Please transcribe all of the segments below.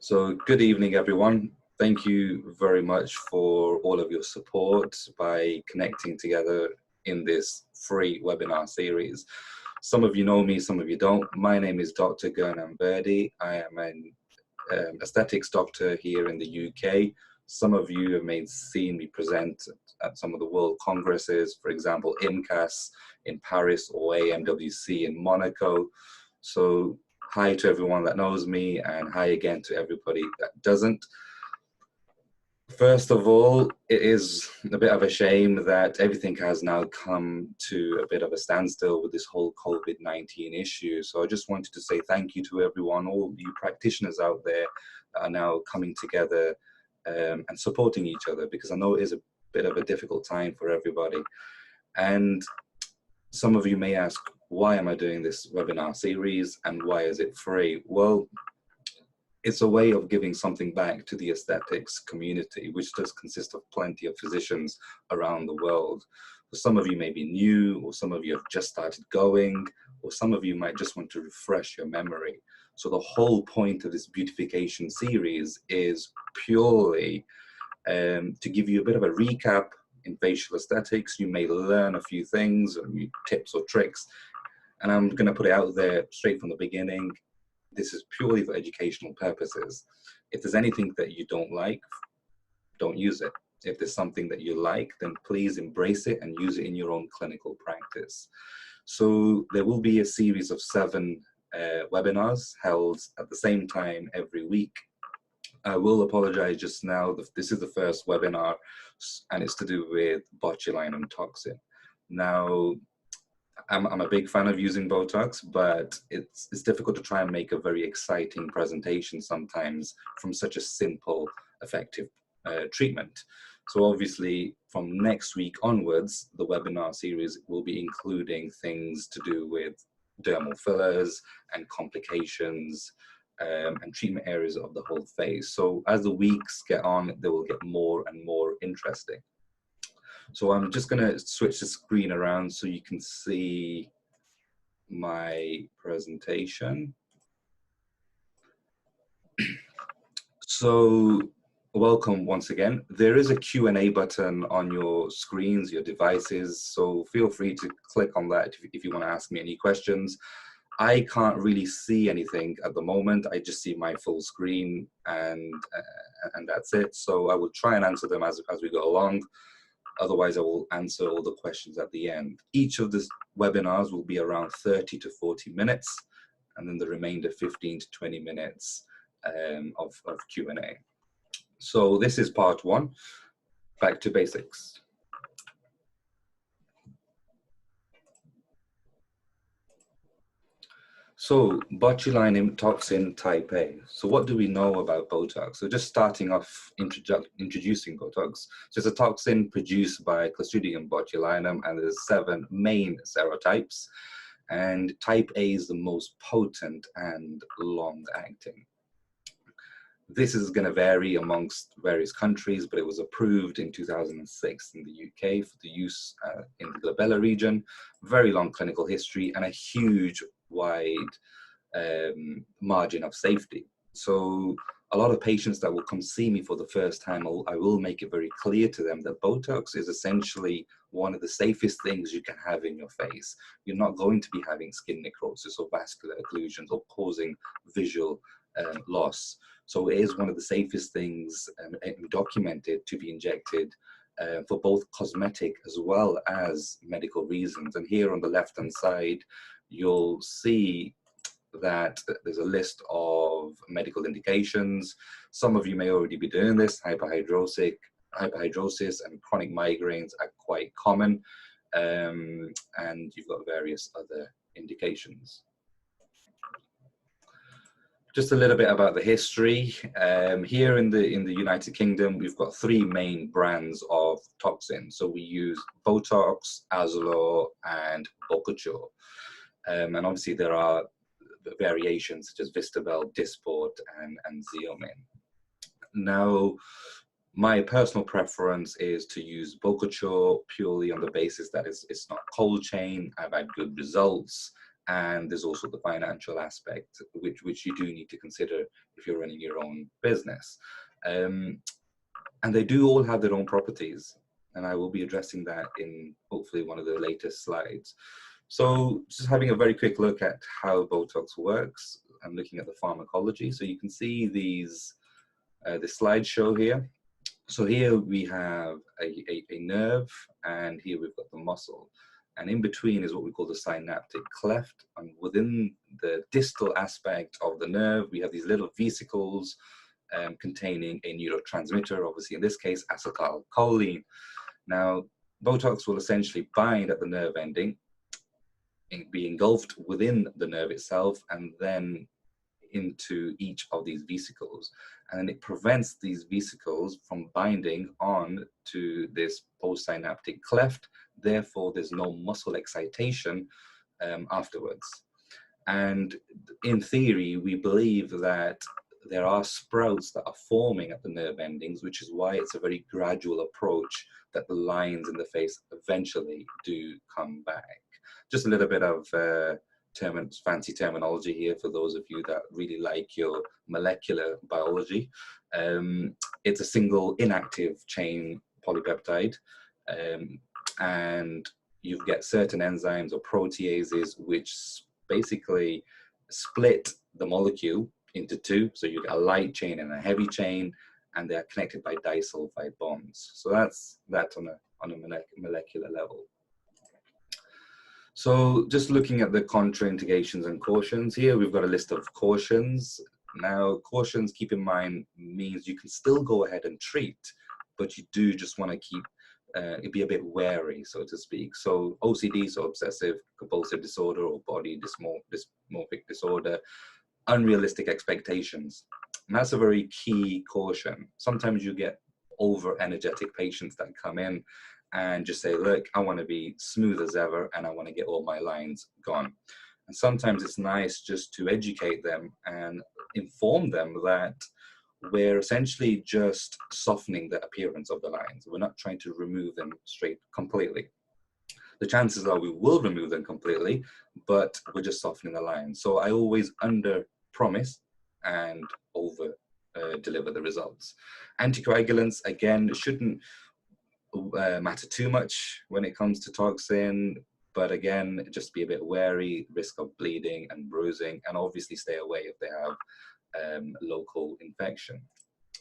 So good evening, everyone. Thank you very much for all of your support by connecting together in this free webinar series. Some of you know me, some of you don't. My name is Dr. Gurnam Verdi. I am an aesthetics doctor here in the UK. Some of you may have seen me present at some of the world congresses, for example, IMCAS in Paris or AMWC in Monaco. So hi to everyone that knows me, and hi again to everybody that doesn't. First of all, it is a bit of a shame that everything has now come to a bit of a standstill with this whole COVID-19 issue. So I just wanted to say thank you to everyone, all you practitioners out there that are now coming together and supporting each other, because I know it is a bit of a difficult time for everybody. And some of you may ask, why am I doing this webinar series and why is it free? Well, it's a way of giving something back to the aesthetics community, which does consist of plenty of physicians around the world. Some of you may be new, or some of you have just started going, or some of you might just want to refresh your memory. So the whole point of this beautification series is purely to give you a bit of a recap in facial aesthetics. You may learn a few things, or tips or tricks, and I'm going to put it out there straight from the beginning. This is purely for educational purposes. If there's anything that you don't like, don't use it. If there's something that you like, then please embrace it and use it in your own clinical practice. So there will be a series of 7 webinars held at the same time every week. I will apologize just now. This is the first webinar, and it's to do with botulinum toxin. Now, I'm a big fan of using Botox, but it's difficult to try and make a very exciting presentation sometimes from such a simple, effective treatment. So obviously, from next week onwards, the webinar series will be including things to do with dermal fillers and complications and treatment areas of the whole face. So as the weeks get on, they will get more and more interesting. So I'm just going to switch the screen around so you can see my presentation. So welcome once again. There is a Q&A button on your screens, your devices, so feel free to click on that if you want to ask me any questions. I can't really see anything at the moment. I just see my full screen and that's it. So I will try and answer them as we go along. Otherwise, I will answer all the questions at the end. Each of the webinars will be around 30 to 40 minutes, and then the remainder 15 to 20 minutes of Q&A. So this is part 1, back to basics. So botulinum toxin type A. So what do we know about Botox? So just starting off introducing Botox. So it's a toxin produced by Clostridium botulinum, and there's 7 main serotypes. And type A is the most potent and long-acting. This is going to vary amongst various countries, but it was approved in 2006 in the UK for the use in the glabella region. Very long clinical history and a huge wide margin of safety. So a lot of patients that will come see me for the first time, I will make it very clear to them that Botox is essentially one of the safest things you can have in your face. You're not going to be having skin necrosis or vascular occlusions or causing visual loss. So it is one of the safest things documented to be injected for both cosmetic as well as medical reasons. And here on the left-hand side, you'll see that there's a list of medical indications. Some of you may already be doing this. Hyperhidrosis and chronic migraines are quite common, and you've got various other indications. Just a little bit about the history. Here in the United Kingdom, we've got 3 main brands of toxin. So we use Botox, Azelor, and Bocuccio. And obviously there are variations such as Vistabel, Dysport, and Xeomin. Now, my personal preference is to use Bocuccio purely on the basis that it's not cold chain. I've had good results, And there's also the financial aspect, which you do need to consider if you're running your own business. And they do all have their own properties, and I will be addressing that in hopefully one of the latest slides. So just having a very quick look at how Botox works, I'm looking at the pharmacology. So you can see these, the slideshow here. So here we have a nerve, and here we've got the muscle. And in between is what we call the synaptic cleft. And within the distal aspect of the nerve, we have these little vesicles containing a neurotransmitter, obviously in this case, acetylcholine. Now, Botox will essentially bind at the nerve ending, be engulfed within the nerve itself, and then into each of these vesicles. And then it prevents these vesicles from binding on to this postsynaptic cleft. Therefore, there's no muscle excitation afterwards. And in theory, we believe that there are sprouts that are forming at the nerve endings, which is why it's a very gradual approach that the lines in the face eventually do come back. Just a little bit of fancy terminology here for those of you that really like your molecular biology. It's a single inactive chain polypeptide, and you get certain enzymes or proteases which basically split the molecule into two. So you get a light chain and a heavy chain, and they're connected by disulfide bonds. So that's on a molecular level. So just looking at the contraindications and cautions here, we've got a list of cautions. Now, cautions, keep in mind, means you can still go ahead and treat, but you do just want to keep be a bit wary, so to speak. So OCD, so obsessive compulsive disorder, or body dysmorphic disorder, unrealistic expectations. And that's a very key caution. Sometimes you get over energetic patients that come in and just say, look, I want to be smooth as ever, and I want to get all my lines gone. And sometimes it's nice just to educate them and inform them that we're essentially just softening the appearance of the lines. We're not trying to remove them straight completely. The chances are we will remove them completely, but we're just softening the lines. So I always under promise and over deliver the results. Anticoagulants, again, shouldn't matter too much when it comes to toxin, but again, just be a bit wary, risk of bleeding and bruising, and obviously stay away if they have local infection.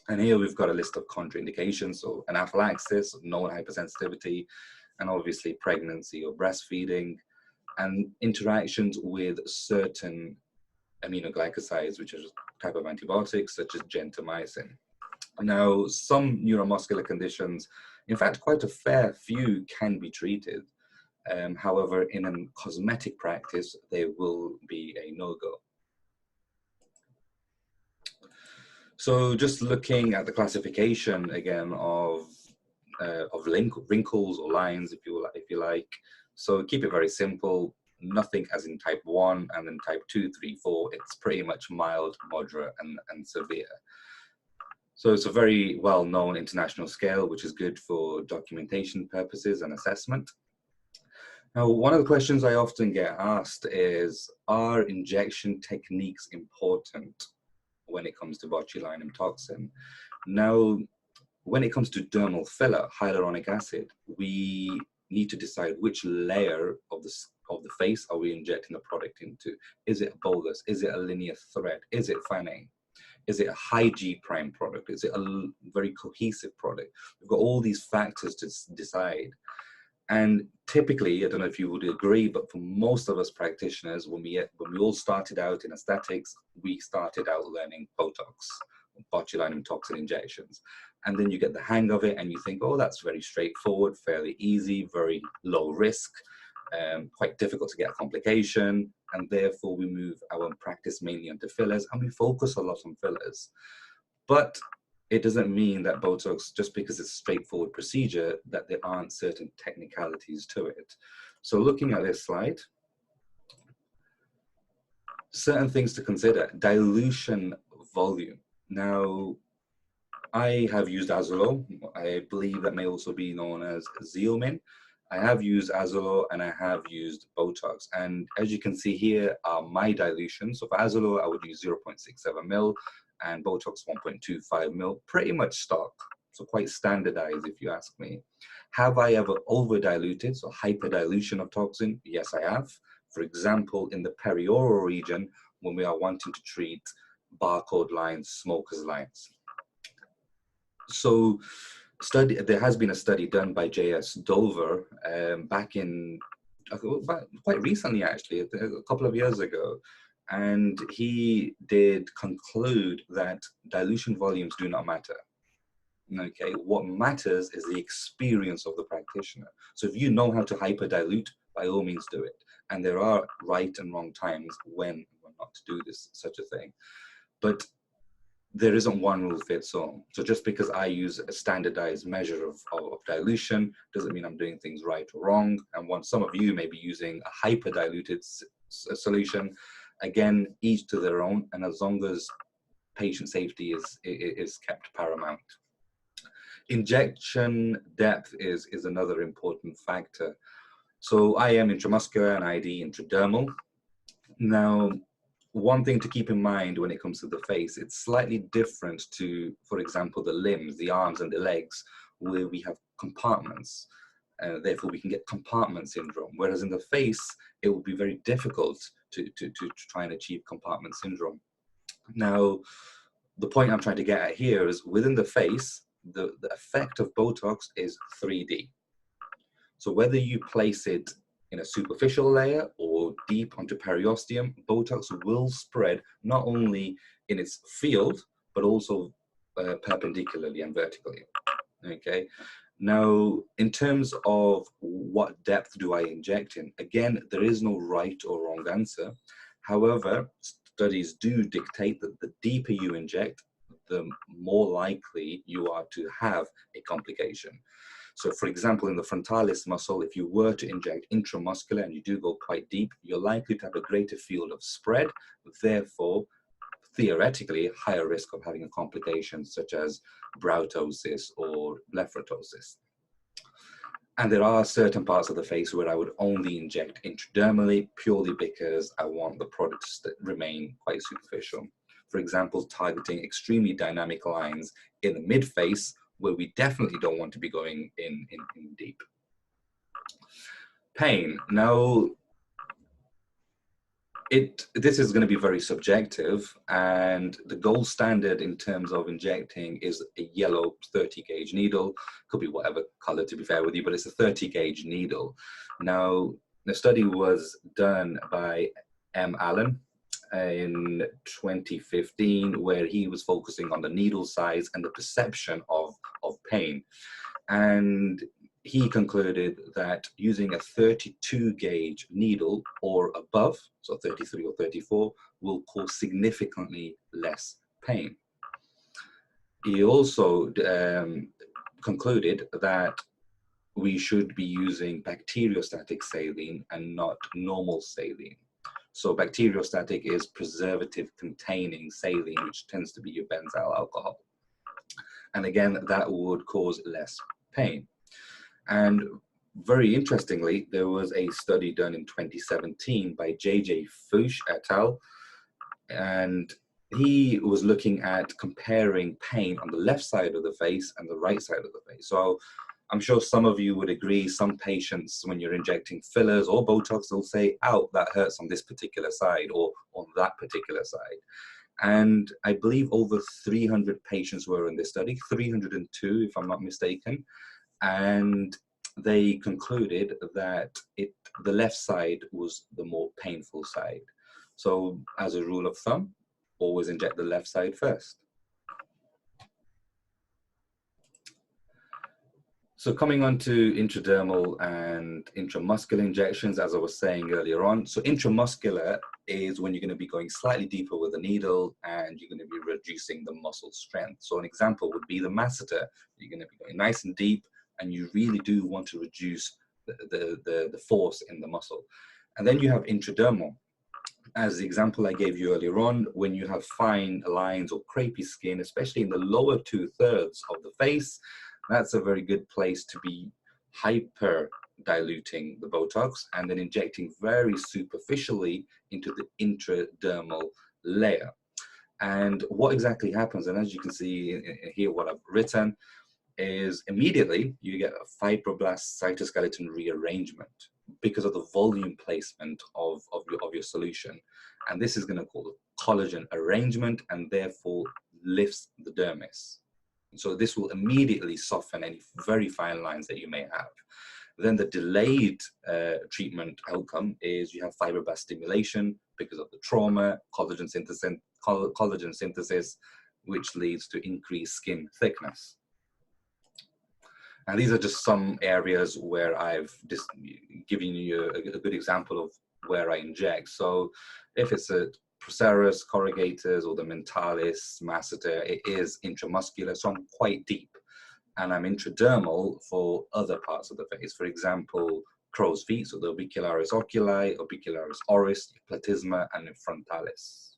And here we've got a list of contraindications, so anaphylaxis, known hypersensitivity, and obviously pregnancy or breastfeeding, and interactions with certain aminoglycosides, which are a type of antibiotics such as gentamicin. Now, some neuromuscular conditions, in fact, quite a fair few can be treated. However, in a cosmetic practice, they will be a no-go. So just looking at the classification again of wrinkles or lines, if you like. So keep it very simple. Nothing as in type 1, and then type 2, 3, 4. It's pretty much mild, moderate, and severe. So it's a very well-known international scale, which is good for documentation purposes and assessment. Now, one of the questions I often get asked is, are injection techniques important when it comes to botulinum toxin? Now, when it comes to dermal filler, hyaluronic acid, we need to decide which layer of the face are we injecting the product into. Is it a bolus? Is it a linear thread? Is it fanning? Is it a high G prime product? Is it a very cohesive product? We've got all these factors to decide. And typically, I don't know if you would agree, but for most of us practitioners, when we all started out in aesthetics, we started out learning Botox, botulinum toxin injections. And then you get the hang of it and you think, oh, that's very straightforward, fairly easy, very low risk, quite difficult to get a complication. And therefore we move our practice mainly onto fillers, and we focus a lot on fillers. But it doesn't mean that Botox, just because it's a straightforward procedure, that there aren't certain technicalities to it. So looking at this slide, certain things to consider. Dilution volume. Now, I have used Azulo. I believe that may also be known as Xeomin. I have used Azelor and I have used Botox. And as you can see here are my dilutions. So for Azelor, I would use 0.67 mil and Botox 1.25 mil, pretty much stock. So quite standardized if you ask me. Have I ever over diluted, so hyperdilution of toxin? Yes, I have. For example, in the perioral region, when we are wanting to treat barcode lines, smokers lines. So there has been a study done by J.S. Dover back in, quite recently actually, a couple of years ago. And he did conclude that dilution volumes do not matter. Okay, what matters is the experience of the practitioner. So if you know how to hyperdilute, by all means do it. And there are right and wrong times when not to do such a thing. But there isn't one rule fits all. So just because I use a standardized measure of dilution doesn't mean I'm doing things right or wrong. And some of you may be using a hyper diluted solution. Again, each to their own, and as long as patient safety is kept paramount. Injection depth is another important factor. So IM intramuscular and ID intradermal. Now, one thing to keep in mind when it comes to the face, it's slightly different to, for example, the limbs, the arms and the legs, where we have compartments. Therefore, we can get compartment syndrome. Whereas in the face, it will be very difficult to try and achieve compartment syndrome. Now, the point I'm trying to get at here is within the face, the effect of Botox is 3D. So whether you place it in a superficial layer or deep onto periosteum, Botox will spread not only in its field, but also perpendicularly and vertically. Okay. Now, in terms of what depth do I inject in, again, there is no right or wrong answer. However, studies do dictate that the deeper you inject, the more likely you are to have a complication. So for example, in the frontalis muscle, if you were to inject intramuscular and you do go quite deep, you're likely to have a greater field of spread, therefore, theoretically, higher risk of having a complication such as brow ptosis or blepharoptosis. And there are certain parts of the face where I would only inject intradermally purely because I want the products to remain quite superficial. For example, targeting extremely dynamic lines in the mid-face where we definitely don't want to be going in deep. Pain. Now, this is going to be very subjective, and the gold standard in terms of injecting is a yellow 30 gauge needle. Could be whatever color, to be fair with you, but it's a 30 gauge needle. Now, the study was done by M. Allen in 2015, where he was focusing on the needle size and the perception of pain. And he concluded that using a 32 gauge needle or above, so 33 or 34, will cause significantly less pain. He also concluded that we should be using bacteriostatic saline and not normal saline. So bacteriostatic is preservative containing saline, which tends to be your benzyl alcohol. And again, that would cause less pain. And very interestingly, there was a study done in 2017 by J.J. Fuchs et al. And he was looking at comparing pain on the left side of the face and the right side of the face. So I'm sure some of you would agree, some patients, when you're injecting fillers or Botox, they'll say, ow, that hurts on this particular side or on that particular side. And I believe over 300 patients were in this study, 302 if I'm not mistaken. And they concluded that the left side was the more painful side. So as a rule of thumb, always inject the left side first. So coming on to intradermal and intramuscular injections, as I was saying earlier on. So intramuscular is when you're going to be going slightly deeper with the needle and you're going to be reducing the muscle strength. So an example would be the masseter. You're going to be going nice and deep and you really do want to reduce the force in the muscle. And then you have intradermal. As the example I gave you earlier on, when you have fine lines or crepey skin, especially in the lower 2/3 of the face, that's a very good place to be hyper diluting the Botox and then injecting very superficially into the intradermal layer. And what exactly happens, and as you can see here, what I've written is immediately you get a fibroblast cytoskeleton rearrangement because of the volume placement of your solution. And this is going to cause collagen arrangement and therefore lifts the dermis. So this will immediately soften any very fine lines that you may have. Then the delayed treatment outcome is you have fibroblast stimulation because of the trauma, collagen synthesis, which leads to increased skin thickness. And these are just some areas where I've just given you a good example of where I inject. So if it's a procerus, corrugators, or the mentalis, masseter, it is intramuscular, so I'm quite deep. And I'm intradermal for other parts of the face. For example, crow's feet, so the orbicularis oculi, orbicularis oris, platysma, and frontalis.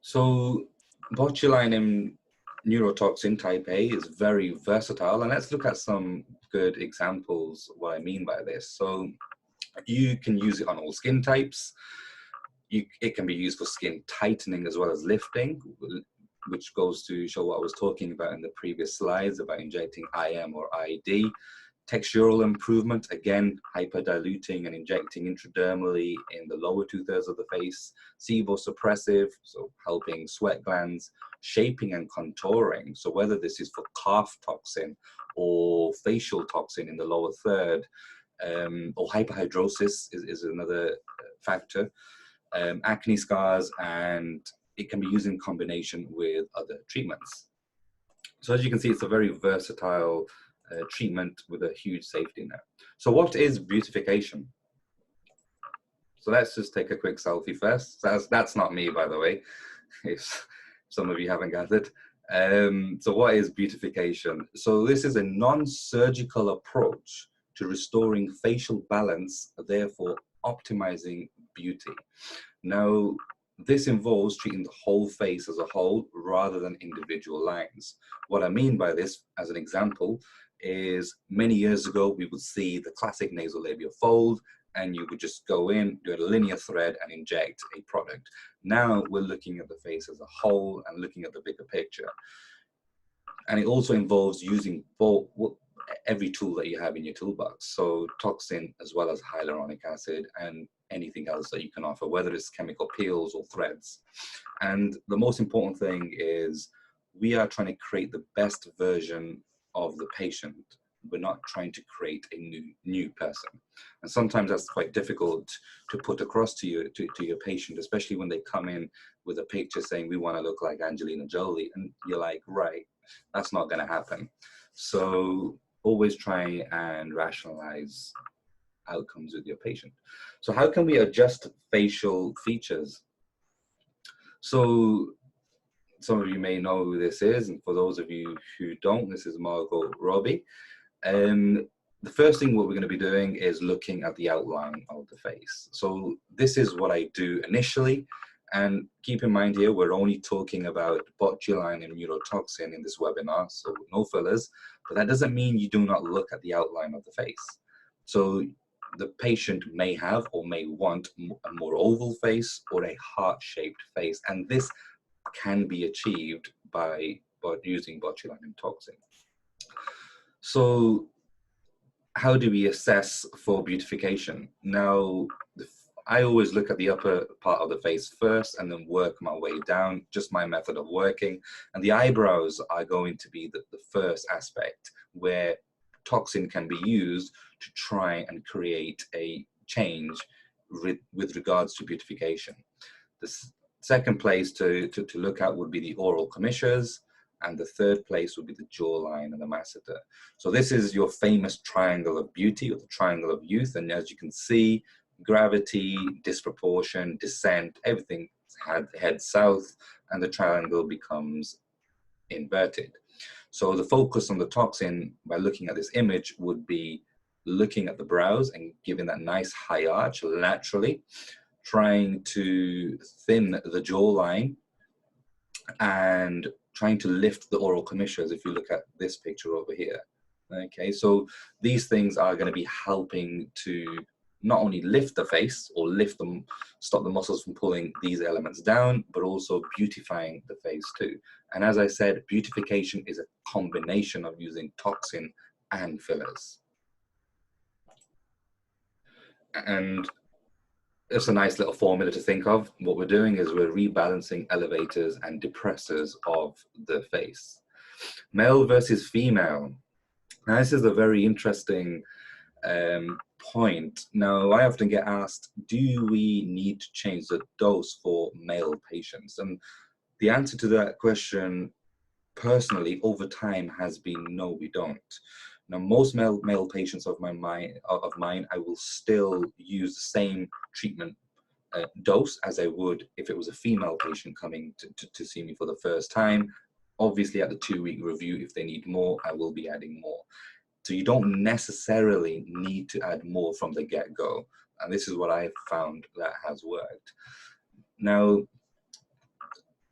So botulinum neurotoxin type A is very versatile, and let's look at some good examples of what I mean by this. So you can use it on all skin types. It can be used for skin tightening as well as lifting, which goes to show what I was talking about in the previous slides about injecting IM or ID. Textural improvement, again, hyperdiluting and injecting intradermally in the lower 2/3 of the face. Sebosuppressive, so helping sweat glands. Shaping and contouring, so whether this is for calf toxin or facial toxin in the lower third, or hyperhidrosis is another factor. Acne scars, and it can be used in combination with other treatments. So as you can see, it's a very versatile treatment with a huge safety net. So what is beautification? So let's just take a quick selfie first. That's not me, by the way, if some of you haven't gathered. So what is beautification? So this is a non-surgical approach to restoring facial balance, therefore optimizing beauty. Now, this involves treating the whole face as a whole rather than individual lines. What I mean by this, as an example, is many years ago, we would see the classic nasolabial fold, and you would just go in, do a linear thread, and inject a product. Now we're looking at the face as a whole and looking at the bigger picture. And it also involves using both every tool that you have in your toolbox. So toxin as well as hyaluronic acid and anything else that you can offer, whether it's chemical peels or threads. And the most important thing is we are trying to create the best version of the patient. We're not trying to create a new person. And sometimes that's quite difficult to put across to your patient, especially when they come in with a picture saying, we want to look like Angelina Jolie. And you're like, right, that's not going to happen. So always try and rationalize outcomes with your patient. So how can we adjust facial features? So some of you may know who this is, and for those of you who don't, this is Margot Robbie. The first thing what we're going to be doing is looking at the outline of the face. So this is what I do initially, and keep in mind here, we're only talking about botulinum neurotoxin in this webinar, so no fillers, but that doesn't mean you do not look at the outline of the face. So the patient may have or may want a more oval face or a heart-shaped face, and this can be achieved by using botulinum toxin. So how do we assess for beautification? Now, I always look at the upper part of the face first and then work my way down, just my method of working. And the eyebrows are going to be the first aspect where toxin can be used to try and create a change with regards to beautification. The second place to look at would be the oral commissures, and the third place would be the jawline and the masseter. So this is your famous triangle of beauty, or the triangle of youth, and as you can see, gravity, disproportion, descent, everything heads south, and the triangle becomes inverted. So the focus on the toxin, by looking at this image, would be looking at the brows and giving that nice high arch laterally, trying to thin the jawline, and trying to lift the oral commissures. If you look at this picture over here, Okay, so these things are going to be helping to not only lift the face or lift them, stop the muscles from pulling these elements down, but also beautifying the face too. And as I said, beautification is a combination of using toxin and fillers. And it's a nice little formula to think of. What we're doing is we're rebalancing elevators and depressors of the face. Male versus female. Now, this is a very interesting point. Now, I often get asked, do we need to change the dose for male patients? And the answer to that question, personally, over time has been no, we don't. Now, most male patients of mine, I will still use the same treatment dose as I would if it was a female patient coming to see me for the first time. Obviously, at the 2-week review, if they need more, I will be adding more. So you don't necessarily need to add more from the get-go. And this is what I've found that has worked. Now,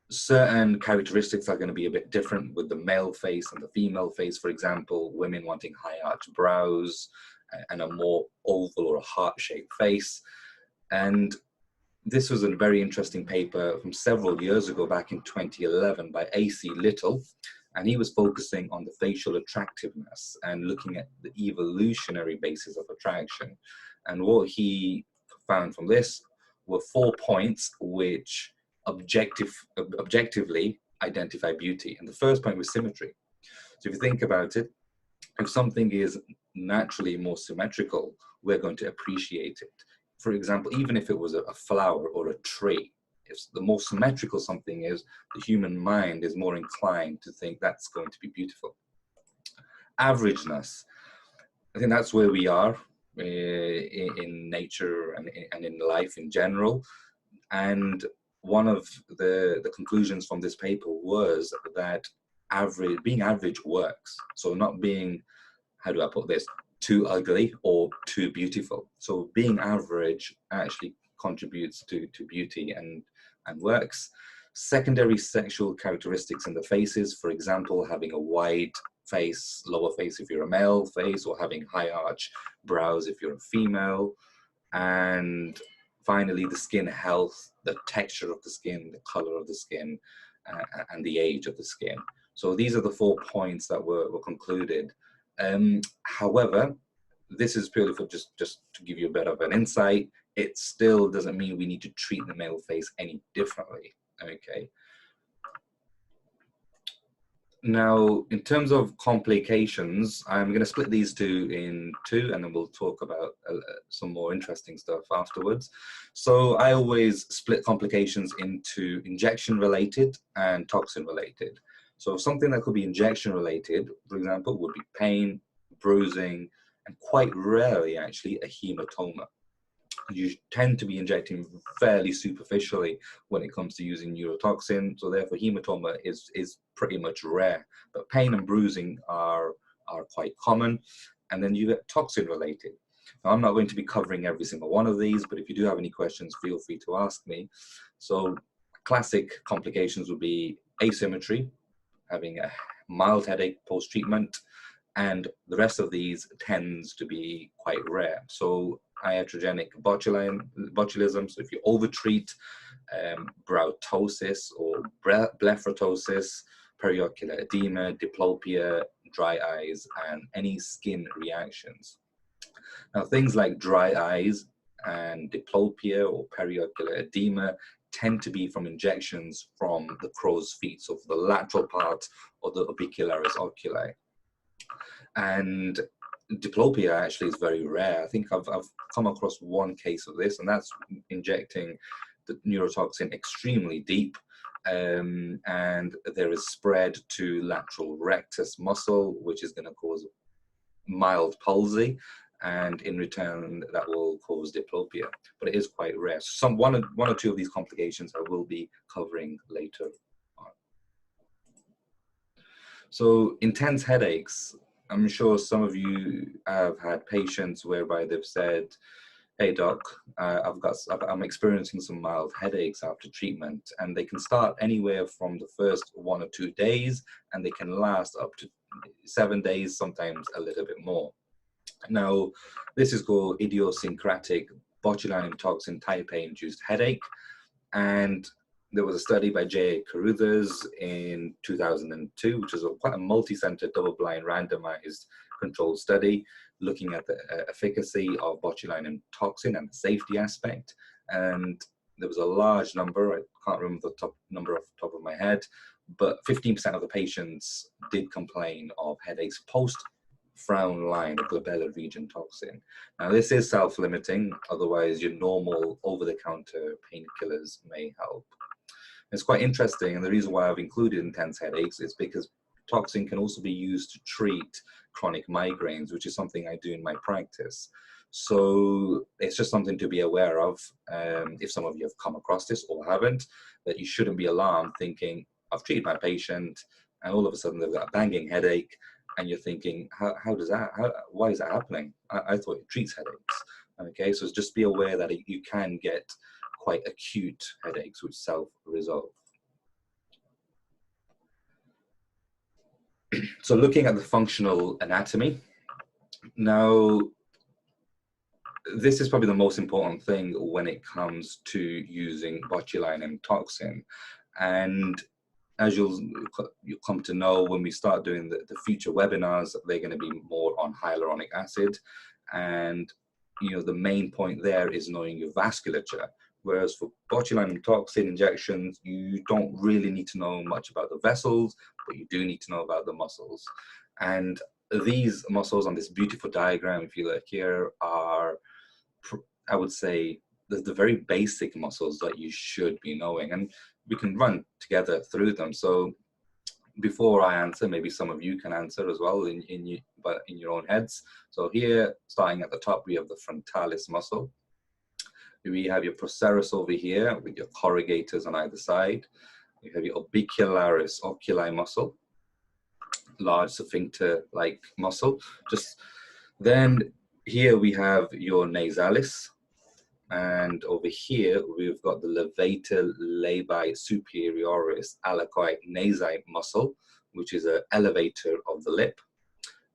certain characteristics are going to be a bit different with the male face and the female face. For example, women wanting high arch brows and a more oval or a heart-shaped face. And this was a very interesting paper from several years ago, back in 2011, by A.C. Little, and he was focusing on the facial attractiveness and looking at the evolutionary basis of attraction. And what he found from this were 4 points which objectively identify beauty. And the first point was symmetry. So if you think about it, if something is naturally more symmetrical, we're going to appreciate it. For example, even if it was a flower or a tree, if the more symmetrical something is, the human mind is more inclined to think that's going to be beautiful. Averageness, I think that's where we are in nature and in life in general. And one of the conclusions from this paper was that being average works. So not being, how do I put this, too ugly or too beautiful. So being average actually contributes to beauty and works. Secondary sexual characteristics in the faces, for example, having a wide face, lower face if you're a male face, or having high arch brows if you're a female. And finally, the skin health, the texture of the skin, the color of the skin, and the age of the skin. So these are the 4 points that were concluded. However, this is purely for just to give you a bit of an insight. It still doesn't mean we need to treat the male face any differently. Okay. Now, in terms of complications, I'm going to split these two in two, and then we'll talk about some more interesting stuff afterwards. So I always split complications into injection-related and toxin-related. So something that could be injection-related, for example, would be pain, bruising, and quite rarely, actually, a hematoma. You tend to be injecting fairly superficially when it comes to using neurotoxin, so therefore hematoma is pretty much rare. But pain and bruising are quite common. And then you get toxin related. Now, I'm not going to be covering every single one of these, but if you do have any questions, feel free to ask me. So classic complications would be asymmetry, having a mild headache post-treatment, and the rest of these tends to be quite rare. So iatrogenic botulism, so if you overtreat, brow ptosis or blepharosis, periocular edema, diplopia, dry eyes, and any skin reactions. Now, things like dry eyes and diplopia or periocular edema tend to be from injections from the crow's feet, so for the lateral part or the orbicularis oculi. And diplopia actually is very rare. I think I've come across one case of this, and that's injecting the neurotoxin extremely deep, and there is spread to lateral rectus muscle, which is going to cause mild palsy, and in return that will cause diplopia. But it is quite rare. One or two of these complications I will be covering later on. So intense headaches. I'm sure some of you have had patients whereby they've said, Hey doc, I'm experiencing some mild headaches after treatment, and they can start anywhere from the first 1 or 2 days, and they can last up to 7 days, sometimes a little bit more. Now, this is called idiosyncratic botulinum toxin type A induced headache, and there was a study by J.A. Carruthers in 2002, which was quite a multi-center, double-blind, randomized controlled study looking at the efficacy of botulinum toxin and the safety aspect. And there was a large number, I can't remember the number off the top of my head, but 15% of the patients did complain of headaches post frown line, the glabellar region toxin. Now, this is self-limiting, otherwise your normal over-the-counter painkillers may help. It's quite interesting, and the reason why I've included intense headaches is because toxin can also be used to treat chronic migraines, which is something I do in my practice. So it's just something to be aware of. If some of you have come across this or haven't, that you shouldn't be alarmed thinking, I've treated my patient, and all of a sudden they've got a banging headache, and you're thinking, why is that happening? I thought it treats headaches. Okay, so just be aware that you can get quite acute headaches which self-resolve. So looking at the functional anatomy, now this is probably the most important thing when it comes to using botulinum toxin. And as you'll come to know when we start doing the future webinars, they're going to be more on hyaluronic acid. And the main point there is knowing your vasculature. Whereas for botulinum toxin injections, you don't really need to know much about the vessels, but you do need to know about the muscles. And these muscles on this beautiful diagram, if you look here, are, I would say, the very basic muscles that you should be knowing. And we can run together through them. So before I answer, maybe some of you can answer as well in your own heads. So here, starting at the top, we have the frontalis muscle. We have your procerus over here with your corrugators on either side. You have your orbicularis oculi muscle, large sphincter-like muscle. Then here we have your nasalis. And over here, we've got the levator labii superioris alacoid nasi muscle, which is an elevator of the lip.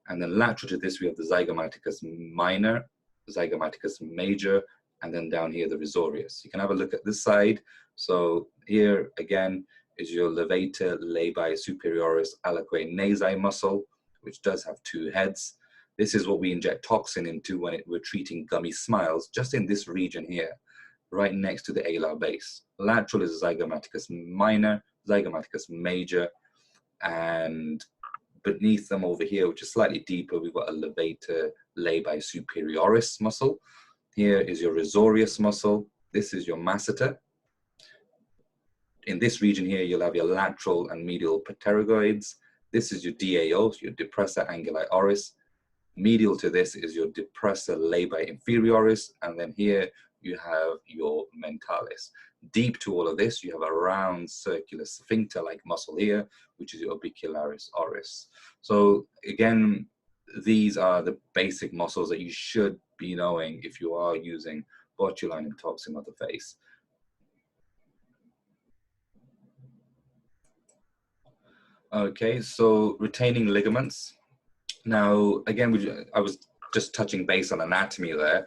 And then lateral to this, we have the zygomaticus minor, zygomaticus major, and then down here, the risorius. You can have a look at this side. So here, again, is your levator labii superioris alacoid nasi muscle, which does have two heads. This is what we inject toxin into when we're treating gummy smiles, just in this region here, right next to the alar base. Lateral is zygomaticus minor, zygomaticus major, and beneath them over here, which is slightly deeper, we've got a levator labii superioris muscle. Here is your risorius muscle. This is your masseter. In this region here, you'll have your lateral and medial pterygoids. This is your DAO, your depressor anguli oris. Medial to this is your depressor labii inferioris, and then here you have your mentalis. Deep to all of this, you have a round circular sphincter-like muscle here, which is your orbicularis oris. So again, these are the basic muscles that you should be knowing if you are using botulinum toxin on the face. Okay, so retaining ligaments. Now, again, I was just touching base on anatomy there.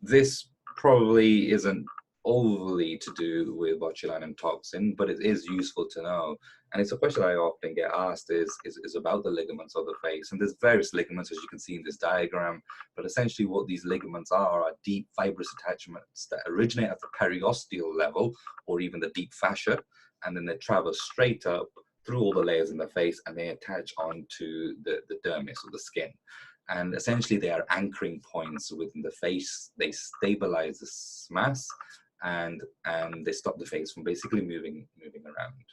This probably isn't overly to do with botulinum toxin, but it is useful to know. And it's a question I often get asked is about the ligaments of the face. And there's various ligaments, as you can see in this diagram, but essentially what these ligaments are deep fibrous attachments that originate at the periosteal level, or even the deep fascia, and then they travel straight up through all the layers in the face, and they attach onto the dermis, or the skin. And essentially they are anchoring points within the face. They stabilize this mass, and they stop the face from basically moving around.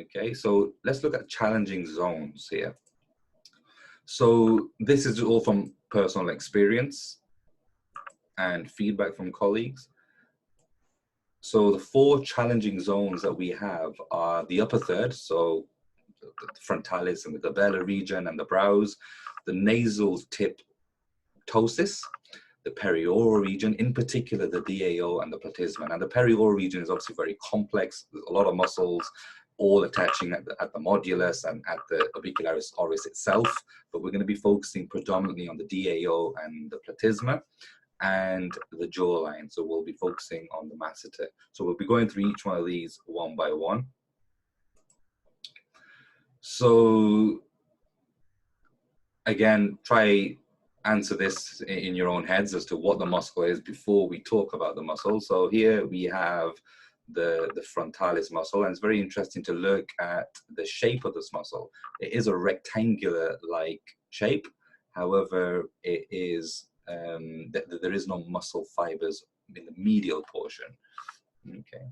Okay, so let's look at challenging zones here. So this is all from personal experience and feedback from colleagues. So the 4 challenging zones that we have are the upper third, so the frontalis and the glabellar region and the brows, the nasal tip ptosis, the perioral region, in particular the DAO and the platysma. And the perioral region is obviously very complex. There's a lot of muscles all attaching at the modulus and at the orbicularis oris itself, but we're going to be focusing predominantly on the DAO and the platysma and the jawline. So we'll be focusing on the masseter. So we'll be going through each one of these one by one. So again, try answer this in your own heads as to what the muscle is before we talk about the muscle. So here we have the frontalis muscle, and it's very interesting to look at the shape of this muscle. It is a rectangular-like shape. However, it is there is no muscle fibers in the medial portion. Okay.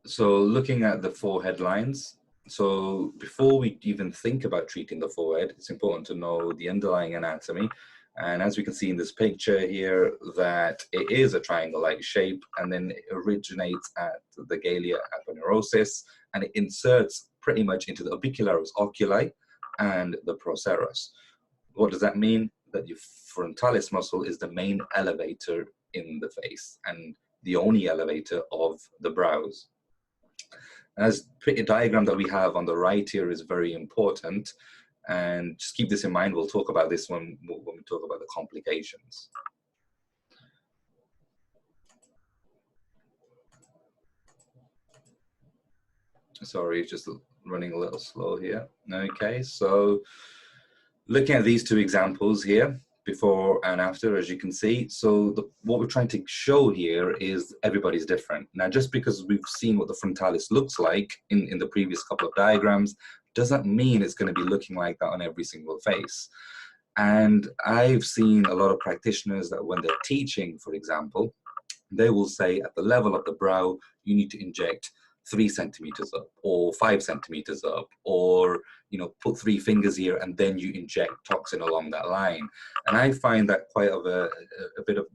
So looking at the forehead lines, so before we even think about treating the forehead, it's important to know the underlying anatomy. And as we can see in this picture here, that it is a triangle-like shape, and then it originates at the Galea aponeurosis, and it inserts pretty much into the orbicularis oculi and the procerus. What does that mean? That your frontalis muscle is the main elevator in the face and the only elevator of the brows. As the diagram that we have on the right here is very important, and just keep this in mind. We'll talk about this when we talk about the complications. Sorry, just running a little slow here. Okay, so looking at these two examples here, before and after, as you can see. So what we're trying to show here is everybody's different. Now, just because we've seen what the frontalis looks like in the previous couple of diagrams, doesn't mean it's going to be looking like that on every single face. And I've seen a lot of practitioners that when they're teaching, for example, they will say at the level of the brow, you need to inject 3 centimeters up or 5 centimeters up, or put 3 fingers here and then you inject toxin along that line. And I find that quite of a bit of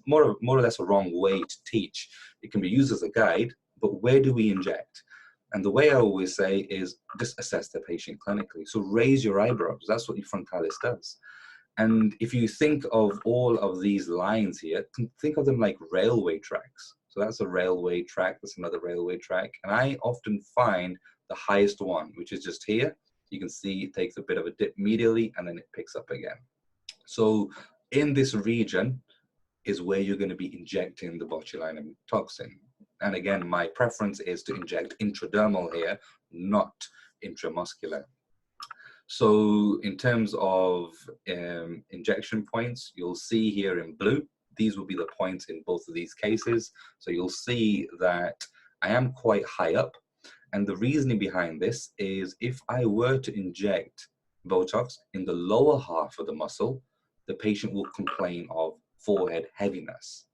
more or less a wrong way to teach. It can be used as a guide, but where do we inject? And the way I always say is just assess the patient clinically. So raise your eyebrows. That's what your frontalis does. And if you think of all of these lines here, think of them like railway tracks. So that's a railway track, that's another railway track. And I often find the highest one, which is just here. You can see it takes a bit of a dip medially and then it picks up again. So in this region is where you're going to be injecting the botulinum toxin. And again, my preference is to inject intradermal here, not intramuscular. So in terms of injection points, you'll see here in blue, these will be the points in both of these cases. So you'll see that I am quite high up. And the reasoning behind this is if I were to inject Botox in the lower half of the muscle, the patient will complain of forehead heaviness.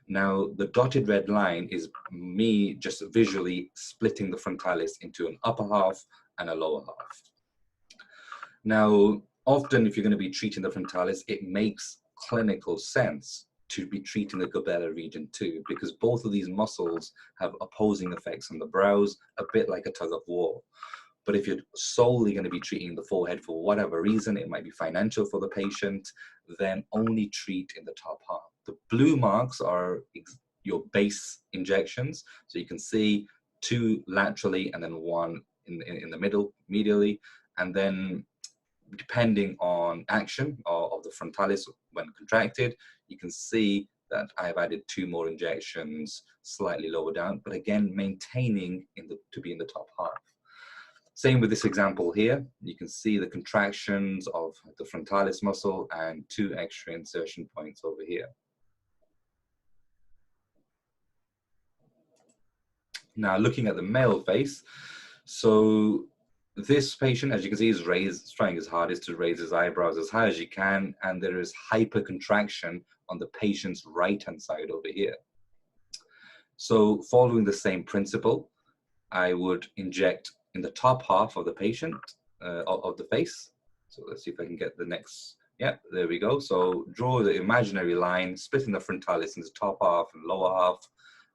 Now, the dotted red line is me just visually splitting the frontalis into an upper half and a lower half. Now, often if you're going to be treating the frontalis, it makes clinical sense to be treating the glabellar region too, because both of these muscles have opposing effects on the brows, a bit like a tug of war. But if you're solely going to be treating the forehead for whatever reason, it might be financial for the patient, then only treat in the top half. The blue marks are your base injections. So you can see 2 laterally and then 1 in the middle, medially. And then depending on action of the frontalis when contracted, you can see that I've added 2 more injections slightly lower down, but again, maintaining to be in the top half. Same with this example here. You can see the contractions of the frontalis muscle and 2 extra insertion points over here. Now looking at the male face, so this patient, as you can see, is trying his hardest to raise his eyebrows as high as he can, and there is hypercontraction on the patient's right-hand side over here. So following the same principle, I would inject in the top half of the patient, of the face. So let's see if I can get the next, yeah, there we go. So draw the imaginary line, splitting the frontalis into top half and lower half,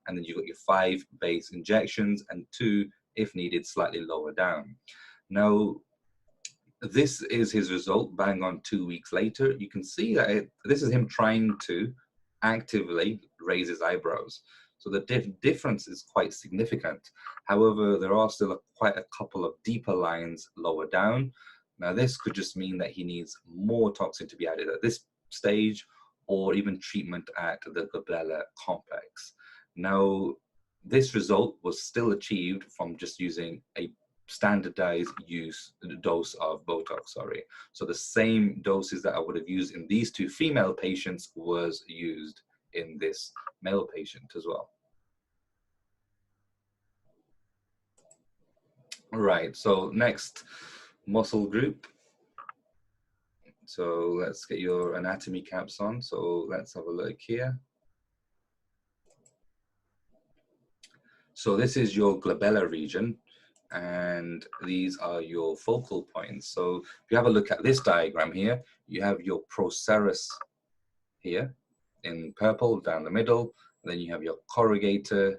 and then you've got your 5 base injections and 2, if needed, slightly lower down. Now, this is his result bang on 2 weeks later. You can see that this is him trying to actively raise his eyebrows. So the difference is quite significant. However, there are still quite a couple of deeper lines lower down. Now, this could just mean that he needs more toxin to be added at this stage, or even treatment at the glabellar complex. Now, this result was still achieved from just using a standardized dose of Botox, sorry. So the same doses that I would have used in these two female patients was used in this male patient as well. Right, so next muscle group. So let's get your anatomy caps on. So let's have a look here. So this is your glabellar region, and these are your focal points. So if you have a look at this diagram here, you have your procerus here in purple down the middle, then you have your corrugator,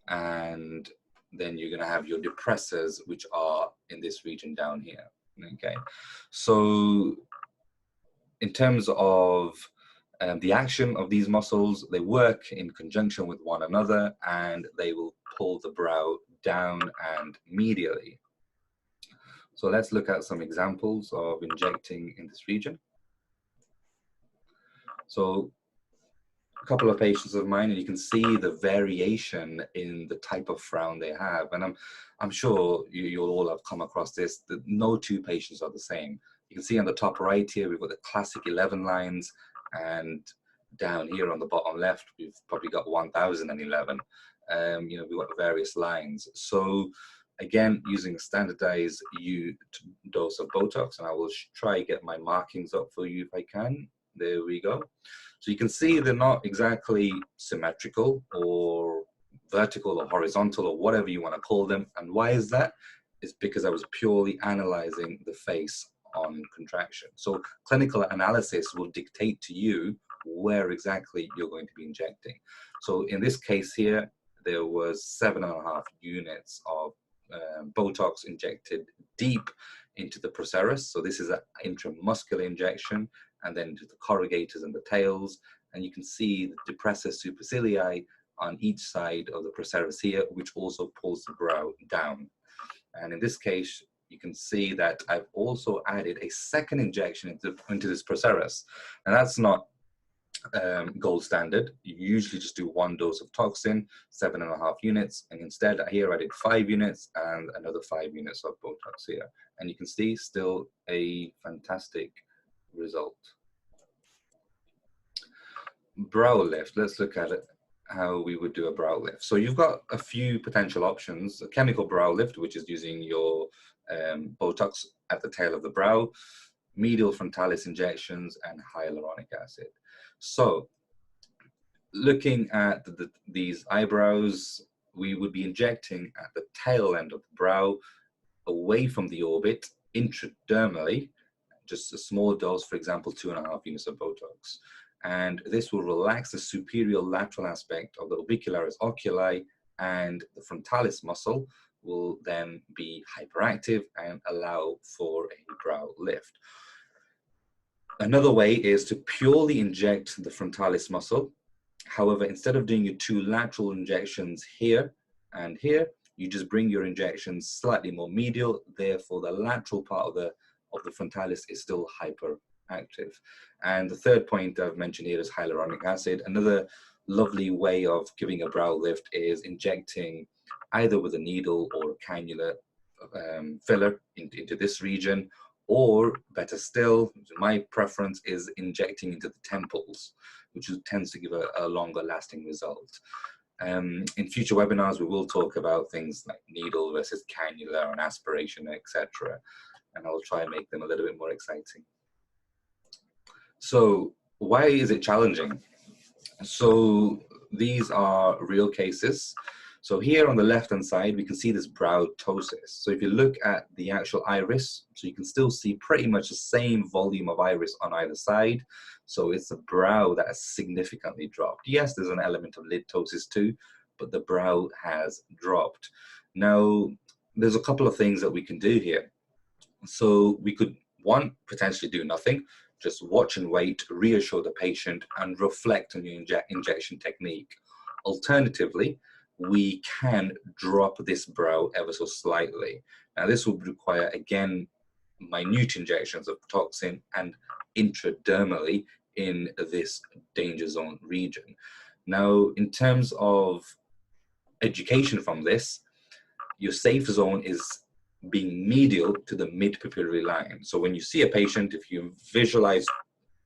and then you're going to have your depressors, which are in this region down here. Okay, so in terms of the action of these muscles, they work in conjunction with one another, and they will pull the brow down and medially. So let's look at some examples of injecting in this region. So a couple of patients of mine, and you can see the variation in the type of frown they have. And I'm sure you'll all have come across this, that no two patients are the same. You can see on the top right here, we've got the classic 11 lines, and down here on the bottom left, we've probably got 1011. You know, we've got various lines. So again, using a standardized dose of Botox, and I will try get my markings up for you if I can. There we go. So you can see they're not exactly symmetrical or vertical or horizontal or whatever you want to call them. And why is that? It's because I was purely analyzing the face on contraction. So clinical analysis will dictate to you where exactly you're going to be injecting. So in this case here, there was 7.5 units of Botox injected deep into the procerus. So this is an intramuscular injection, and then to the corrugators and the tails. And you can see the depressor supercilii on each side of the procerus here, which also pulls the brow down. And in this case, you can see that I've also added a second injection into this procerus. And that's not gold standard. You usually just do one dose of toxin, 7.5 units, and instead here I did 5 units and another 5 units of Botox here. And you can see still a fantastic result. Brow lift, let's look at it, how we would do a brow lift. So you've got a few potential options: a chemical brow lift, which is using your Botox at the tail of the brow, medial frontalis injections, and hyaluronic acid. So looking at these eyebrows, we would be injecting at the tail end of the brow, away from the orbit, intradermally, just a small dose, for example, 2.5 units of Botox. And this will relax the superior lateral aspect of the orbicularis oculi, and the frontalis muscle will then be hyperactive and allow for a brow lift. Another way is to purely inject the frontalis muscle. However, instead of doing your 2 lateral injections here and here, you just bring your injections slightly more medial. Therefore, the lateral part of the frontalis is still hyperactive. And the third point I've mentioned here is hyaluronic acid. Another lovely way of giving a brow lift is injecting either with a needle or a cannula filler into this region, or better still, my preference is injecting into the temples, which tends to give a longer lasting result. In future webinars, we will talk about things like needle versus cannula and aspiration, etc. And I'll try and make them a little bit more exciting. So why is it challenging? So these are real cases. So here on the left-hand side, we can see this brow ptosis. So if you look at the actual iris, so you can still see pretty much the same volume of iris on either side. So it's a brow that has significantly dropped. Yes, there's an element of lid ptosis too, but the brow has dropped. Now, there's a couple of things that we can do here. So we could, one, potentially do nothing, just watch and wait, reassure the patient, and reflect on your injection technique. Alternatively, we can drop this brow ever so slightly. Now, this would require, again, minute injections of toxin and intradermally in this danger zone region. Now, in terms of education from this, your safe zone is being medial to the mid-pupillary line. So when you see a patient, if you visualize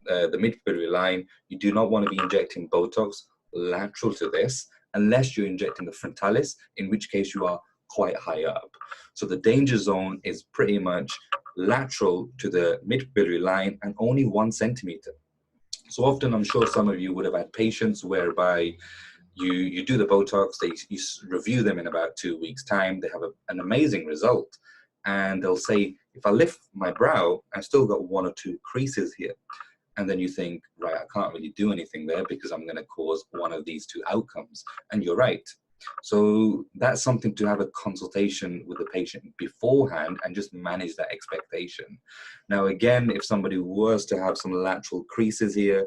the mid-pupillary line, you do not want to be injecting Botox lateral to this unless you're injecting the frontalis, in which case you are quite high up. So the danger zone is pretty much lateral to the mid-pupillary line and only 1 centimeter. So often, I'm sure some of you would have had patients whereby you do the Botox, you review them in about 2 weeks' time, they have an amazing result, and they'll say, if I lift my brow, I've still got 1 or 2 creases here. And then you think, right, I can't really do anything there because I'm going to cause one of these 2 outcomes. And you're right. So that's something to have a consultation with the patient beforehand and just manage that expectation. Now, again, if somebody was to have some lateral creases here,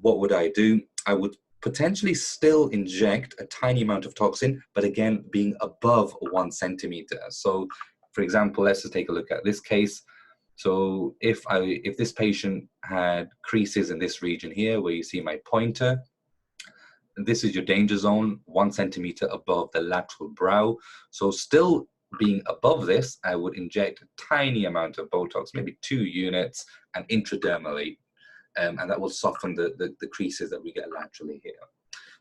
what would I do? I would potentially still inject a tiny amount of toxin, but again, being above 1 centimeter. So, for example, let's just take a look at this case. So if this patient had creases in this region here, where you see my pointer, this is your danger zone, 1 centimeter above the lateral brow. So still being above this, I would inject a tiny amount of Botox, maybe 2 units, and intradermally. And that will soften the creases that we get laterally here.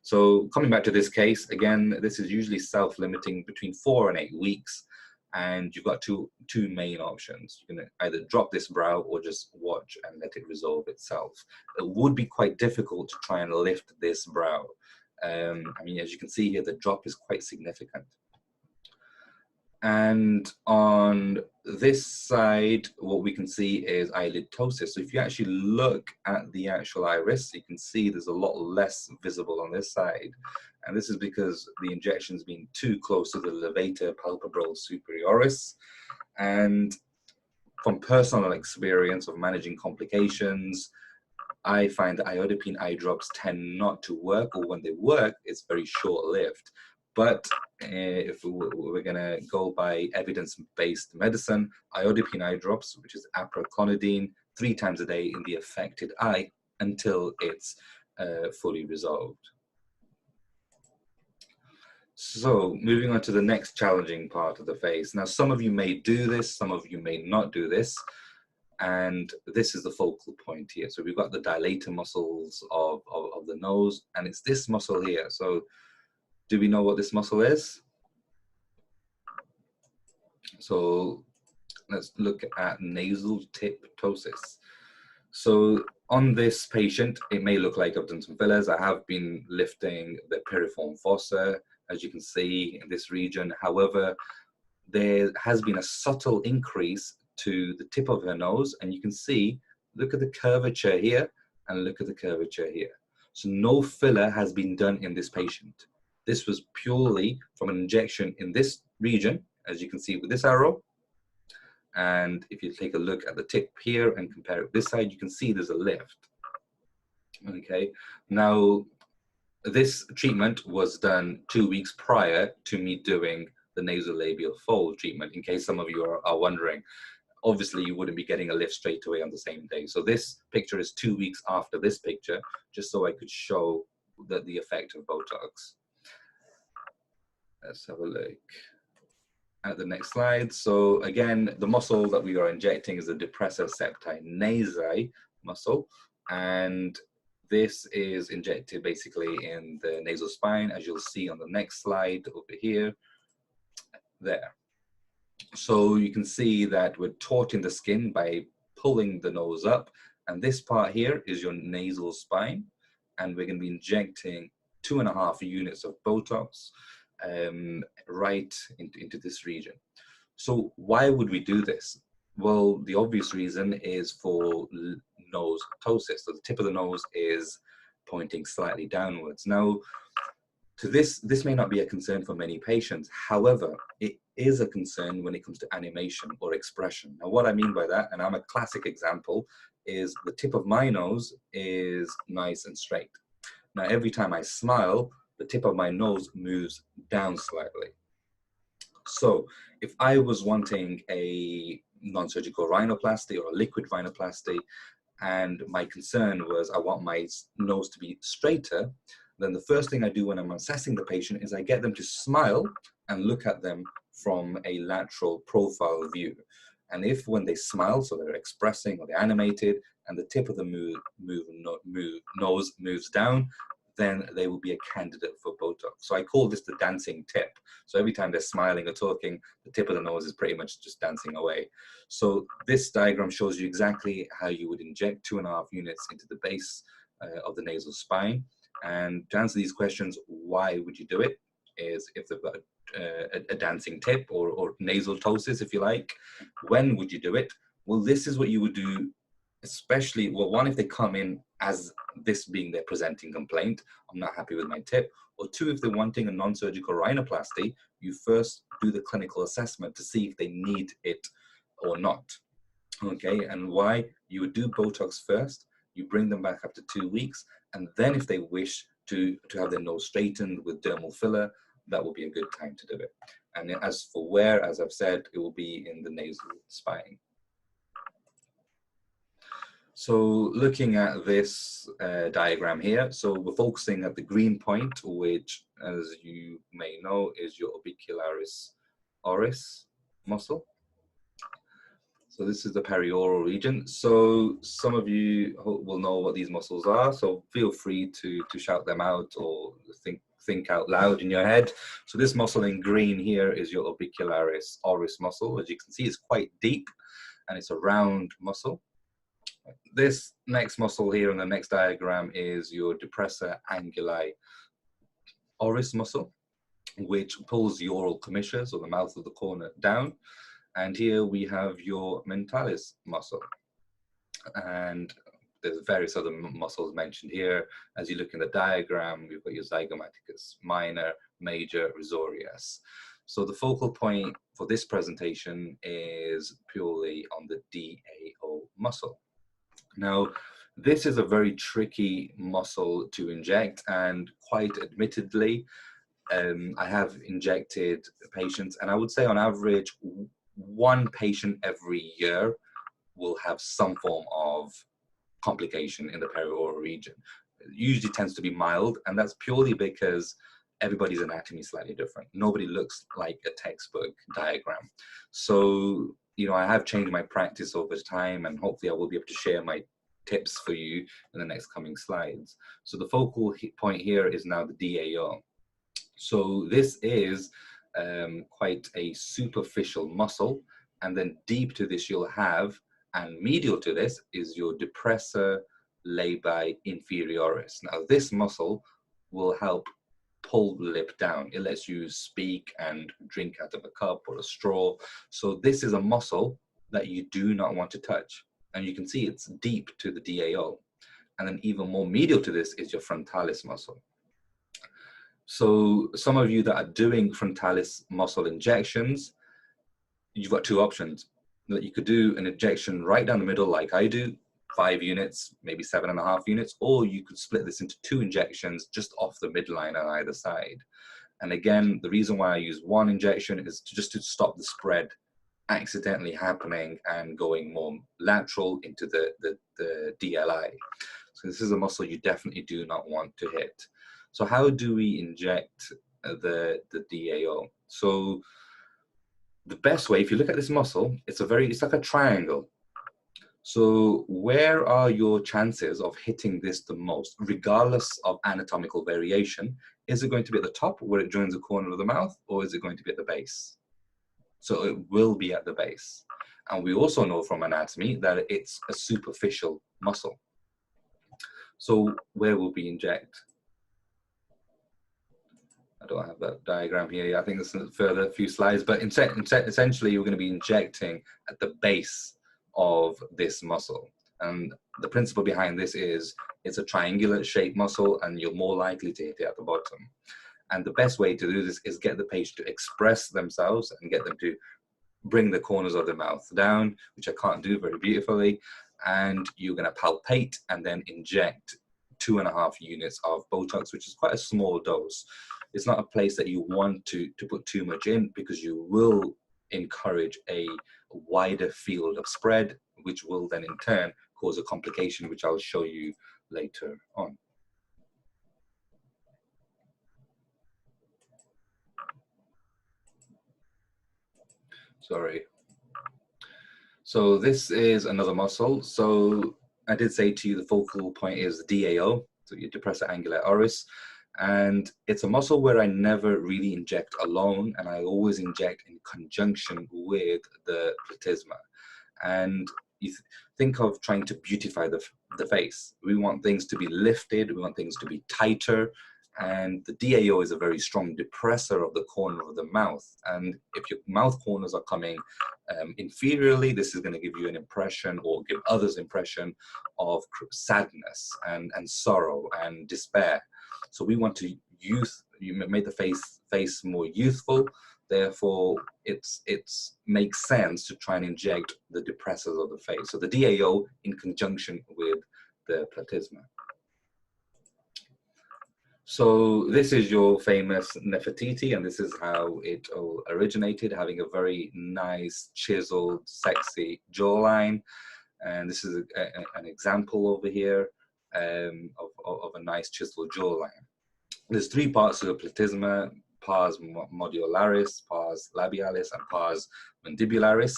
So coming back to this case, again, this is usually self-limiting between 4 and 8 weeks. And you've got two main options. You can either drop this brow or just watch and let it resolve itself. It would be quite difficult to try and lift this brow. I mean, as you can see here, the drop is quite significant. And on this side, what we can see is eyelid ptosis. So if you actually look at the actual iris, you can see there's a lot less visible on this side. And this is because the injection's been too close to the levator palpebral superioris. And from personal experience of managing complications, I find that iodopine eye drops tend not to work, or when they work, it's very short-lived. But if we're going to go by evidence-based medicine, iodopine eye drops, which is apraclonidine, 3 times a day in the affected eye until it's fully resolved. So moving on to the next challenging part of the face. Now, some of you may do this, some of you may not do this. And this is the focal point here. So we've got the dilator muscles of the nose, and it's this muscle here. So do we know what this muscle is? So let's look at nasal tip ptosis. So on this patient, it may look like I've done some fillers. I have been lifting the piriform fossa, as you can see in this region. However, there has been a subtle increase to the tip of her nose, and you can see, look at the curvature here and look at the curvature here. So no filler has been done in this patient. This was purely from an injection in this region, as you can see with this arrow. And if you take a look at the tip here and compare it with this side, you can see there's a lift. Okay, now this treatment was done 2 weeks prior to me doing the nasolabial fold treatment, in case some of you are wondering. Obviously, you wouldn't be getting a lift straight away on the same day. So this picture is 2 weeks after this picture, just so I could show the effect of Botox. Let's have a look at the next slide. So again, the muscle that we are injecting is the depressor septi nasi muscle. And this is injected basically in the nasal spine, as you'll see on the next slide over here, there. So you can see that we're torting the skin by pulling the nose up, and this part here is your nasal spine, and we're going to be injecting 2.5 units of Botox right into this region. So why would we do this? Well, the obvious reason is for nose ptosis. So the tip of the nose is pointing slightly downwards. Now, to this may not be a concern for many patients. However, it is a concern when it comes to animation or expression. Now, what I mean by that, and I'm a classic example, is the tip of my nose is nice and straight. Now, every time I smile, the tip of my nose moves down slightly. So if I was wanting a non-surgical rhinoplasty or a liquid rhinoplasty, and my concern was I want my nose to be straighter, then the first thing I do when I'm assessing the patient is I get them to smile and look at them from a lateral profile view. And if when they smile, so they're expressing or they're animated, and the tip of the nose moves down, then they will be a candidate for Botox. So I call this the dancing tip. So every time they're smiling or talking, the tip of the nose is pretty much just dancing away. So this diagram shows you exactly how you would inject 2.5 units into the base of the nasal spine. And to answer these questions, why would you do it, is if they've got a dancing tip or nasal ptosis, if you like. When would you do it? Well, this is what you would do, especially, well, one, if they come in as this being their presenting complaint, I'm not happy with my tip, or two, if they're wanting a non-surgical rhinoplasty, you first do the clinical assessment to see if they need it or not. Okay, and why? You would do Botox first, you bring them back after 2 weeks, and then if they wish to have their nose straightened with dermal filler, that will be a good time to do it. And as for where, as I've said, it will be in the nasal spine. So looking at this diagram here, so we're focusing at the green point, which, as you may know, is your orbicularis oris muscle. So this is the perioral region. So some of you will know what these muscles are, so feel free to shout them out or think out loud in your head. So this muscle in green here is your orbicularis oris muscle. As you can see, it's quite deep and it's a round muscle. This next muscle here in the next diagram is your depressor anguli oris muscle, which pulls the oral commissures or the mouth of the corner down. And here we have your mentalis muscle. And there's various other muscles mentioned here. As you look in the diagram, we've got your zygomaticus minor, major, risorius. So the focal point for this presentation is purely on the DAO muscle. Now, this is a very tricky muscle to inject, and quite admittedly, I have injected patients, and I would say on average, one patient every year will have some form of complication in the perioral region. It usually tends to be mild, and that's purely because everybody's anatomy is slightly different. Nobody looks like a textbook diagram. So, you know, I have changed my practice over time, and hopefully I will be able to share my tips for you in the next coming slides. So the focal point here is now the DAO. So this is quite a superficial muscle, and then deep to this you'll have, and medial to this is your depressor labii inferioris. Now this muscle will help pull the lip down. It lets you speak and drink out of a cup or a straw. So this is a muscle that you do not want to touch. And you can see it's deep to the DAO. And then even more medial to this is your frontalis muscle. So some of you that are doing frontalis muscle injections, you've got two options. You could do an injection right down the middle like I do, 5 units, maybe 7.5 units, or you could split this into 2 injections just off the midline on either side. And again, the reason why I use one injection is just to stop the spread accidentally happening and going more lateral into the DLI. So this is a muscle you definitely do not want to hit. So how do we inject the DAO? So the best way, if you look at this muscle, it's like a triangle. So where are your chances of hitting this the most, regardless of anatomical variation? Is it going to be at the top where it joins the corner of the mouth, or is it going to be at the base? So it will be at the base. And we also know from anatomy that it's a superficial muscle. So where will we inject? I don't have that diagram here. I think there's a further few slides, but essentially you're going to be injecting at the base of this muscle. And the principle behind this is it's a triangular shaped muscle, and you're more likely to hit it at the bottom. And the best way to do this is get the patient to express themselves and get them to bring the corners of the mouth down, which I can't do very beautifully. And you're going to palpate and then inject 2.5 units of Botox, which is quite a small dose. It's not a place that you want to put too much in, because you will encourage a wider field of spread, which will then in turn cause a complication, which I'll show you later on. Sorry. So this is another muscle. So I did say to you the focal point is DAO, so your depressor angulae oris. And it's a muscle where I never really inject alone, and I always inject in conjunction with the platysma. And you think of trying to beautify the face. We want things to be lifted, we want things to be tighter, and the DAO is a very strong depressor of the corner of the mouth. And if your mouth corners are coming inferiorly, this is going to give you an impression, or give others impression, of sadness and sorrow and despair. So we want to make the face more youthful. Therefore, it makes sense to try and inject the depressors of the face. So the DAO in conjunction with the platysma. So this is your famous Nefertiti, and this is how it all originated, having a very nice, chiseled, sexy jawline. And this is an example over here of a nice chiseled jawline. There's 3 parts of the platysma: pars modularis, pars labialis, and pars mandibularis.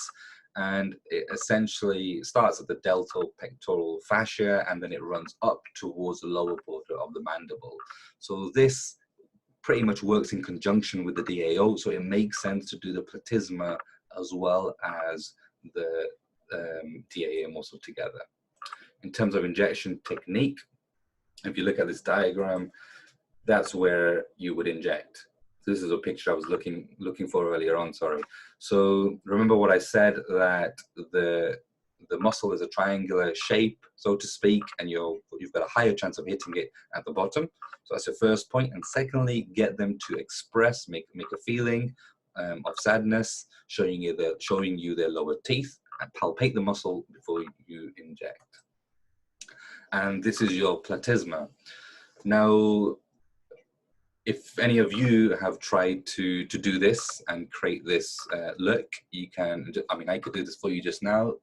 And it essentially starts at the deltoid pectoral fascia, and then it runs up towards the lower border of the mandible. So this pretty much works in conjunction with the DAO, so it makes sense to do the platysma as well as the DAM also together. In terms of injection technique, if you look at this diagram, that's where you would inject. This is a picture I was looking for earlier on, sorry. So remember what I said, that the muscle is a triangular shape, so to speak, and you've got a higher chance of hitting it at the bottom. So that's your first point. And secondly, get them to express, make a feeling of sadness, showing you their lower teeth, and palpate the muscle before you inject. And this is your platysma. Now, if any of you have tried to do this and create this look, you can, I mean, I could do this for you just now.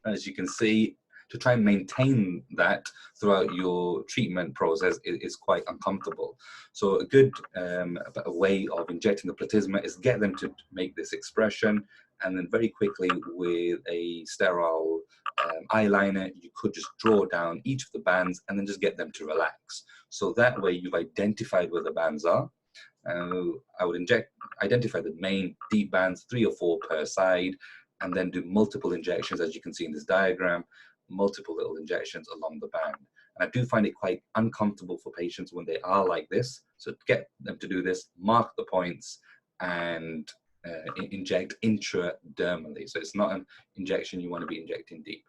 As you can see, to try and maintain that throughout your treatment process is quite uncomfortable. So a good way of injecting the platysma is get them to make this expression, and then very quickly with a sterile eyeliner, you could just draw down each of the bands and then just get them to relax. So that way you've identified where the bands are. I would identify the main deep bands, 3 or 4 per side, and then do multiple injections, as you can see in this diagram, multiple little injections along the band. And I do find it quite uncomfortable for patients when they are like this. So to get them to do this, mark the points and inject intradermally. So it's not an injection you want to be injecting deep.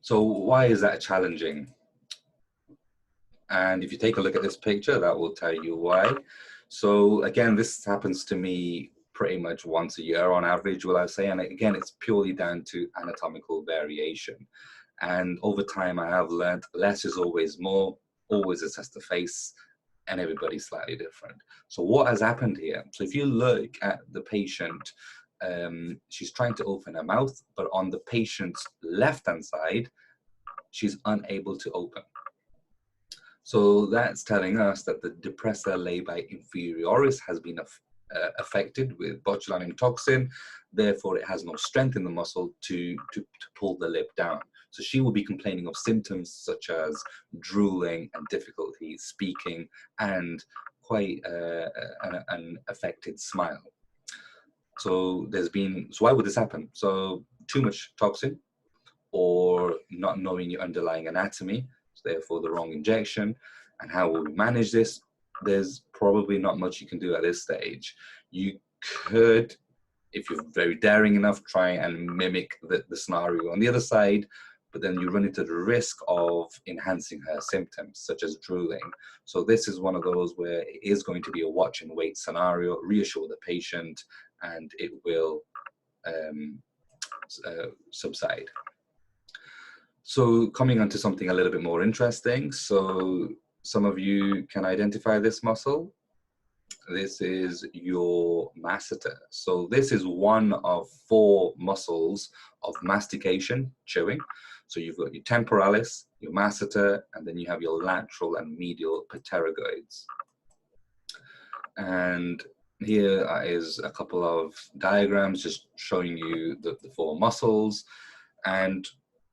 So why is that challenging? And if you take a look at this picture, that will tell you why. So again, this happens to me pretty much once a year on average, will I say. And again, it's purely down to anatomical variation. And over time, I have learned less is always more, always assess the face, and everybody's slightly different. So what has happened here? So if you look at the patient, she's trying to open her mouth, but on the patient's left-hand side, she's unable to open. So that's telling us that the depressor labii inferioris has been affected with botulinum toxin. Therefore, it has no strength in the muscle to pull the lip down. So she will be complaining of symptoms such as drooling and difficulty speaking, and quite an affected smile. So why would this happen? So too much toxin, or not knowing your underlying anatomy, so therefore the wrong injection. And how will we manage this? There's probably not much you can do at this stage. You could, if you're very daring enough, try and mimic the scenario on the other side, but then you run into the risk of enhancing her symptoms, such as drooling. So this is one of those where it is going to be a watch and wait scenario, reassure the patient, and it will subside. So coming on to something a little bit more interesting. So some of you can identify this muscle. This is your masseter. So this is one of 4 muscles of mastication, chewing. So you've got your temporalis, your masseter, and then you have your lateral and medial pterygoids. And here is a couple of diagrams just showing you the 4 muscles. And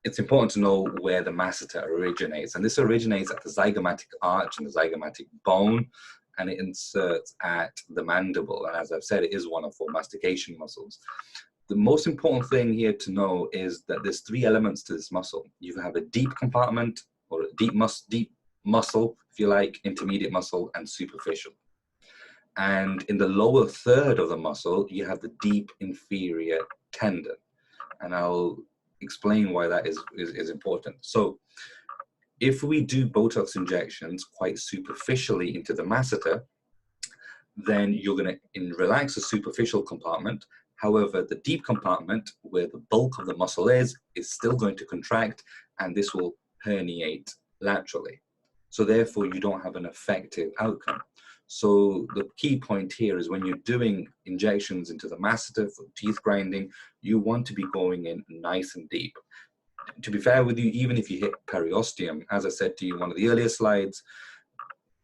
it's important to know where the masseter originates. And this originates at the zygomatic arch and the zygomatic bone, and it inserts at the mandible. And as I've said, it is one of 4 mastication muscles. The most important thing here to know is that there's 3 elements to this muscle. You have a deep compartment, or a deep muscle, if you like, intermediate muscle, and superficial. And in the lower third of the muscle, you have the deep inferior tendon. And I'll explain why that is important. So if we do Botox injections quite superficially into the masseter, then you're going to relax the superficial compartment. However, the deep compartment, where the bulk of the muscle is still going to contract, and this will herniate laterally. So therefore, you don't have an effective outcome. So the key point here is when you're doing injections into the masseter for teeth grinding, you want to be going in nice and deep. To be fair with you, even if you hit periosteum, as I said to you in one of the earlier slides,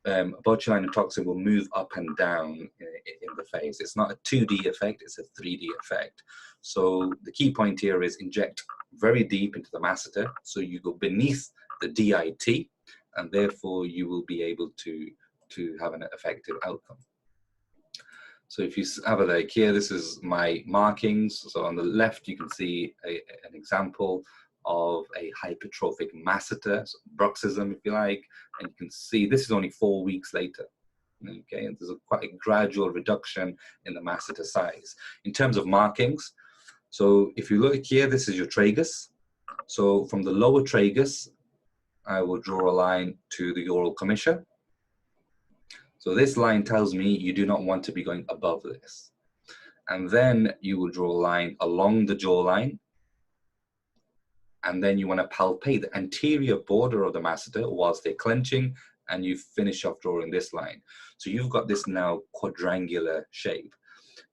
botulinum and toxin will move up and down in the face. It's not a 2D effect, it's a 3D effect. So the key point here is inject very deep into the masseter, so you go beneath the DIT, and therefore you will be able to have an effective outcome. So if you have a look here, this is my markings. So on the left, you can see an example of a hypertrophic masseter, so bruxism, if you like, and you can see this is only 4 weeks later. Okay, and there's quite a gradual reduction in the masseter size. In terms of markings, so if you look here, this is your tragus. So from the lower tragus, I will draw a line to the oral commissure. So this line tells me you do not want to be going above this. And then you will draw a line along the jawline. And then you want to palpate the anterior border of the masseter whilst they're clenching, and you finish off drawing this line. So you've got this now quadrangular shape.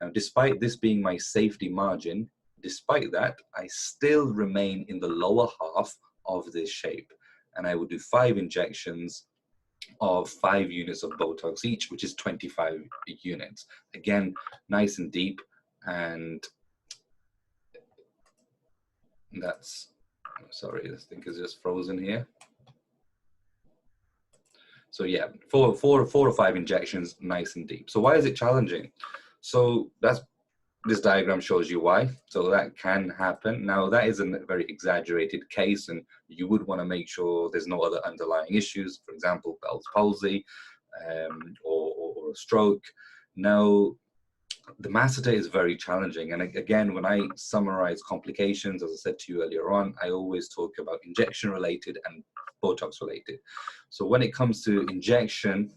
Now, despite this being my safety margin, despite that, I still remain in the lower half of this shape. And I will do 5 injections of 5 units of Botox each, which is 25 units. Again, nice and deep, and that's, sorry, this thing is just frozen here. So yeah, four or 5 injections, nice and deep. So why is it challenging? So this diagram shows you why. So that can happen. Now that is a very exaggerated case, and you would want to make sure there's no other underlying issues, for example, Bell's palsy or a stroke. Now, the masseter is very challenging. And again, when I summarize complications, as I said to you earlier on, I always talk about injection related and Botox related. So when it comes to injection,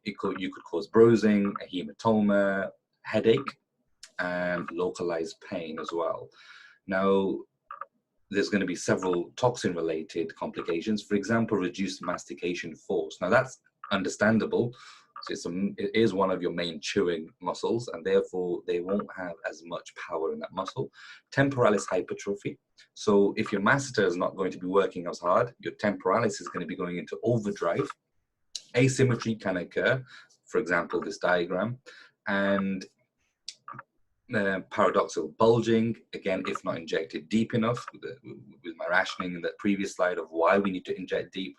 you could cause bruising, a hematoma, headache, and localized pain as well. Now, there's going to be several toxin related complications. For example, reduced mastication force. Now that's understandable. So it is one of your main chewing muscles, and therefore they won't have as much power in that muscle. Temporalis hypertrophy. So if your masseter is not going to be working as hard, your temporalis is going to be going into overdrive. Asymmetry can occur, for example, this diagram, and paradoxal bulging, again, if not injected deep enough, with my rationing in the previous slide of why we need to inject deep.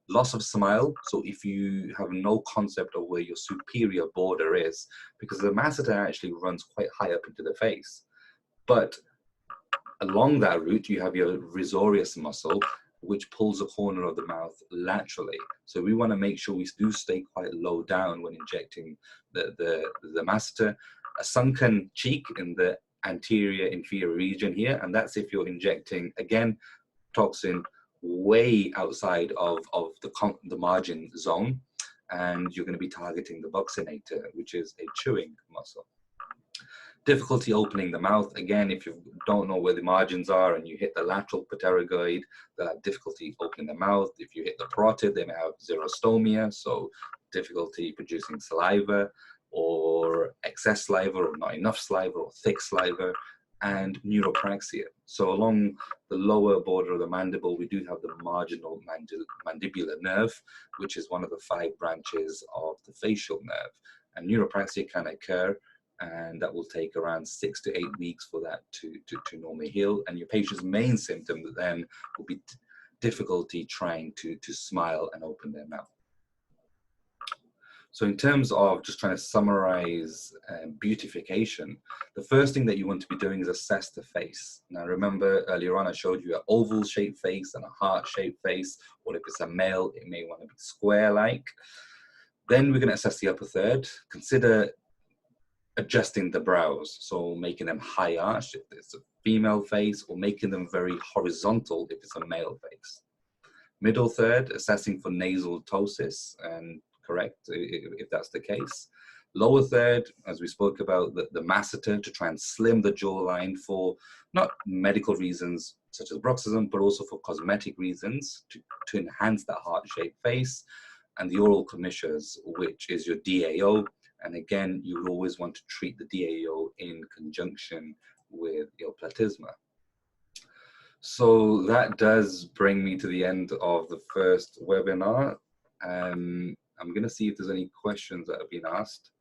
Loss of smile, so if you have no concept of where your superior border is, because the masseter actually runs quite high up into the face. But along that route, you have your risorius muscle, which pulls the corner of the mouth laterally. So we want to make sure we do stay quite low down when injecting the masseter. A sunken cheek in the anterior inferior region here, and that's if you're injecting, again, toxin way outside of the margin zone, and you're going to be targeting the buccinator, which is a chewing muscle. Difficulty opening the mouth. Again, if you don't know where the margins are and you hit the lateral pterygoid, they'll have difficulty opening the mouth. If you hit the parotid, they may have xerostomia, so difficulty producing saliva, or excess saliva, or not enough saliva, or thick saliva, and neuropraxia. So along the lower border of the mandible, we do have the marginal mandibular nerve, which is one of the 5 branches of the facial nerve. And neuropraxia can occur, and that will take around 6 to 8 weeks for that to normally heal. And your patient's main symptom then will be difficulty trying to smile and open their mouth. So in terms of just trying to summarize beautification, the first thing that you want to be doing is assess the face. Now remember, earlier on I showed you an oval shaped face and a heart shaped face, or if it's a male, it may want to be square-like. Then we're going to assess the upper third. Consider adjusting the brows, so making them high arched if it's a female face, or making them very horizontal if it's a male face. Middle third, assessing for nasal ptosis, and correct if that's the case. Lower third, as we spoke about, the masseter, to try and slim the jawline for not medical reasons such as bruxism, but also for cosmetic reasons to enhance that heart-shaped face. And the oral commissures, which is your DAO. And again, you will always want to treat the DAO in conjunction with your platysma. So that does bring me to the end of the first webinar. I'm going to see if there's any questions that have been asked.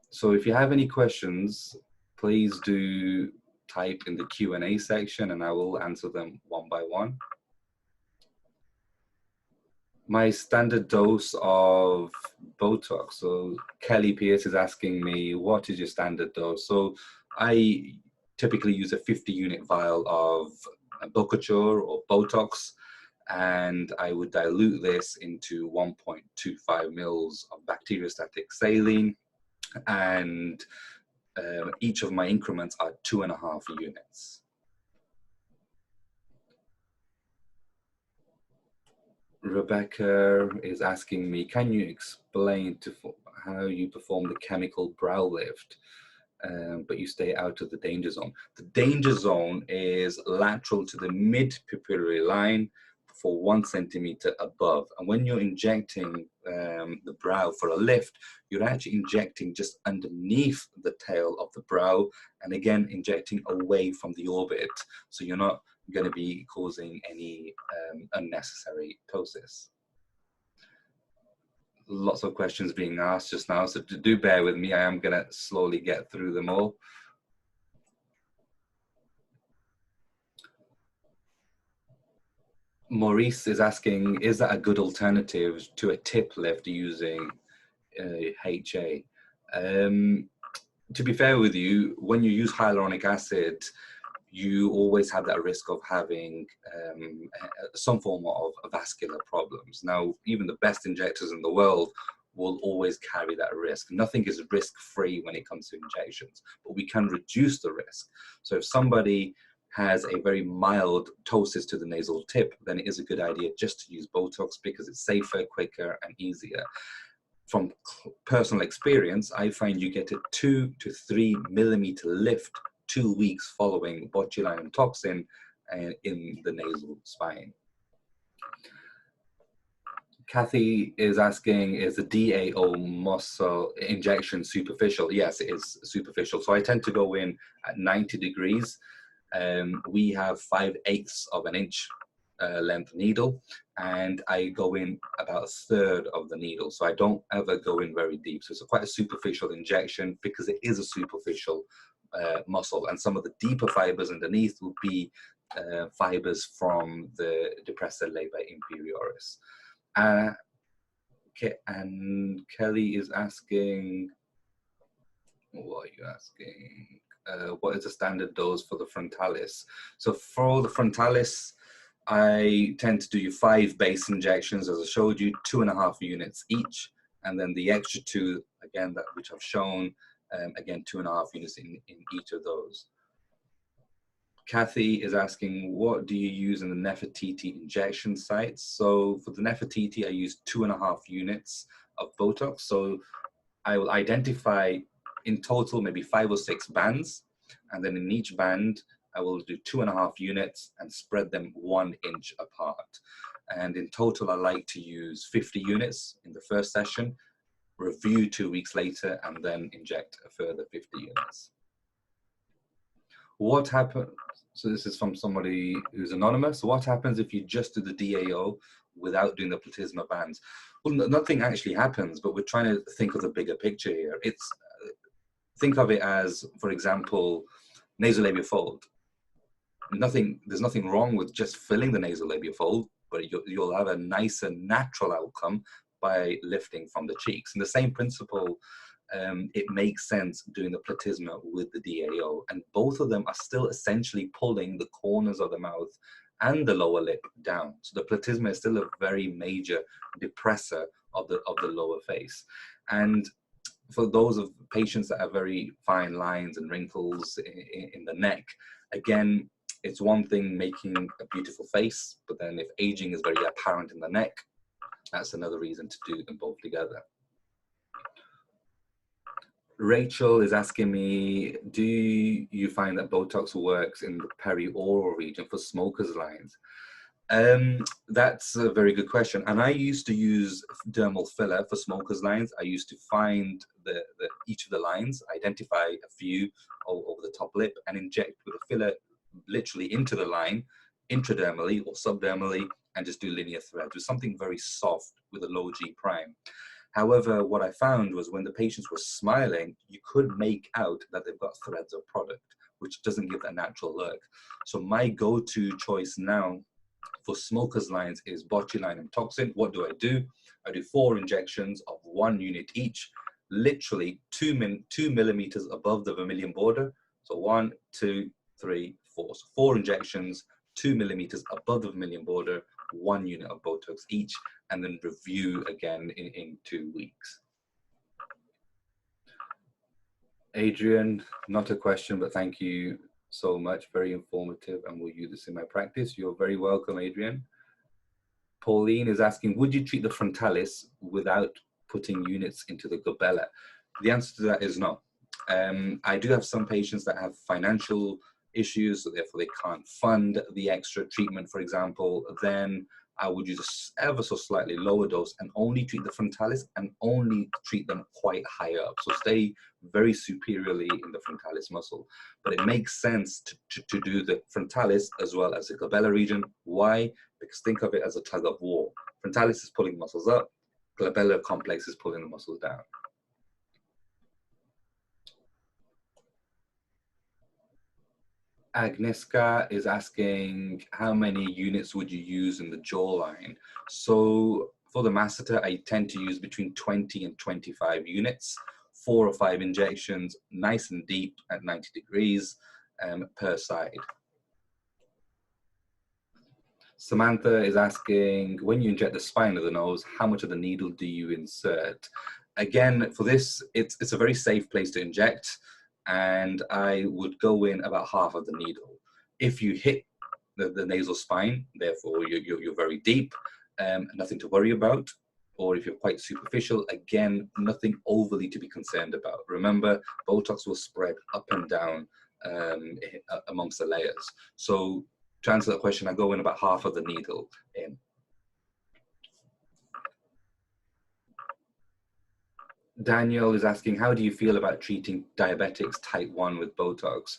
So if you have any questions, please do type in the Q&A section and I will answer them one by one. My standard dose of Botox. So Kelly Pierce is asking me, what is your standard dose? So I typically use a 50-unit vial of Bocature or Botox, and I would dilute this into 1.25 mils of bacteriostatic saline, and each of my increments are 2.5 units. Rebecca is asking me, can you explain how you perform the chemical brow lift, but you stay out of the danger zone? The danger zone is lateral to the mid-pupillary line for 1 centimeter above. And when you're injecting the brow for a lift, you're actually injecting just underneath the tail of the brow, and again, injecting away from the orbit. So you're not going to be causing any unnecessary ptosis. Lots of questions being asked just now, so do bear with me. I am going to slowly get through them all. Maurice is asking, is that a good alternative to a tip lift using HA? To be fair with you, when you use hyaluronic acid, you always have that risk of having some form of vascular problems. Now, even the best injectors in the world will always carry that risk. Nothing is risk-free when it comes to injections, but we can reduce the risk. So if somebody has a very mild ptosis to the nasal tip, then it is a good idea just to use Botox because it's safer, quicker, and easier. From personal experience, I find you get a 2 to 3 millimeter lift 2 weeks following botulinum toxin in the nasal spine. Kathy is asking, is the DAO muscle injection superficial? Yes, it is superficial. So I tend to go in at 90 degrees. We have 5/8 of an inch length needle, and I go in about 1/3 of the needle. So I don't ever go in very deep. So it's quite a superficial injection because it is a superficial muscle, and some of the deeper fibers underneath will be fibers from the depressor labor inferioris. Okay, and Kelly is asking, what are you asking? What is the standard dose for the frontalis? So for the frontalis, I tend to do 5 base injections, as I showed you, 2.5 units each, and then the extra 2, again, which I've shown, again, 2.5 units in each of those. Kathy is asking, what do you use in the Nefertiti injection sites? So for the Nefertiti, I use 2.5 units of Botox. So I will identify in total maybe 5 or 6 bands, and then in each band I will do 2.5 units and spread them 1 inch apart. And in total I like to use 50 units in the first session, review 2 weeks later, and then inject a further 50 units. What happens, so this is from somebody who's anonymous, what happens if you just do the DAO without doing the platysma bands? Well, nothing actually happens, but we're trying to think of the bigger picture here. Think of it as, for example, nasolabial fold. There's nothing wrong with just filling the nasolabial fold, but you'll have a nicer natural outcome by lifting from the cheeks. And the same principle, it makes sense doing the platysma with the DAO, and both of them are still essentially pulling the corners of the mouth and the lower lip down. So the platysma is still a very major depressor of the lower face. And for those of patients that have very fine lines and wrinkles in the neck, again, it's one thing making a beautiful face, but then if aging is very apparent in the neck, that's another reason to do them both together. Rachel is asking me, do you find that Botox works in the perioral region for smokers' lines? That's a very good question. And I used to use dermal filler for smokers' lines. I used to find each of the lines, identify a few over the top lip, and inject with a filler literally into the line, intradermally or subdermally, and just do linear threads with something very soft with a low G prime. However, what I found was when the patients were smiling, you could make out that they've got threads of product, which doesn't give that natural look. So my go-to choice now for smokers' lines is botulinum toxin. What do? I do 4 injections of 1 unit each, literally 2 millimeters above the vermilion border. So 1, 2, 3, 4. So 4 injections, 2 millimeters above the vermilion border, 1 unit of Botox each, and then review again in 2 weeks. Adrian, not a question, but thank you so much. Very informative, and will use this in my practice. You're very welcome, Adrian. Pauline is asking, would you treat the frontalis without putting units into the glabella? The answer to that is no. I do have some patients that have financial issues, so therefore they can't fund the extra treatment, for example. Then I would use a ever so slightly lower dose and only treat the frontalis and only treat them quite high up. So stay very superiorly in the frontalis muscle. But it makes sense to do the frontalis as well as the glabella region. Why? Because think of it as a tug of war. Frontalis is pulling muscles up, glabellar complex is pulling the muscles down. Agnieszka is asking, how many units would you use in the jawline? So for the masseter, I tend to use between 20 and 25 units, 4 or 5 injections, nice and deep at 90 degrees per side. Samantha is asking, when you inject the spine of the nose, how much of the needle do you insert? Again, for this, it's a very safe place to inject, and I would go in about half of the needle. If you hit the nasal spine, therefore you're very deep, nothing to worry about. Or if you're quite superficial, again, nothing overly to be concerned about. Remember, Botox will spread up and down amongst the layers. So to answer that question, I go in about half of the needle in. Daniel is asking, how do you feel about treating diabetics type 1 with Botox?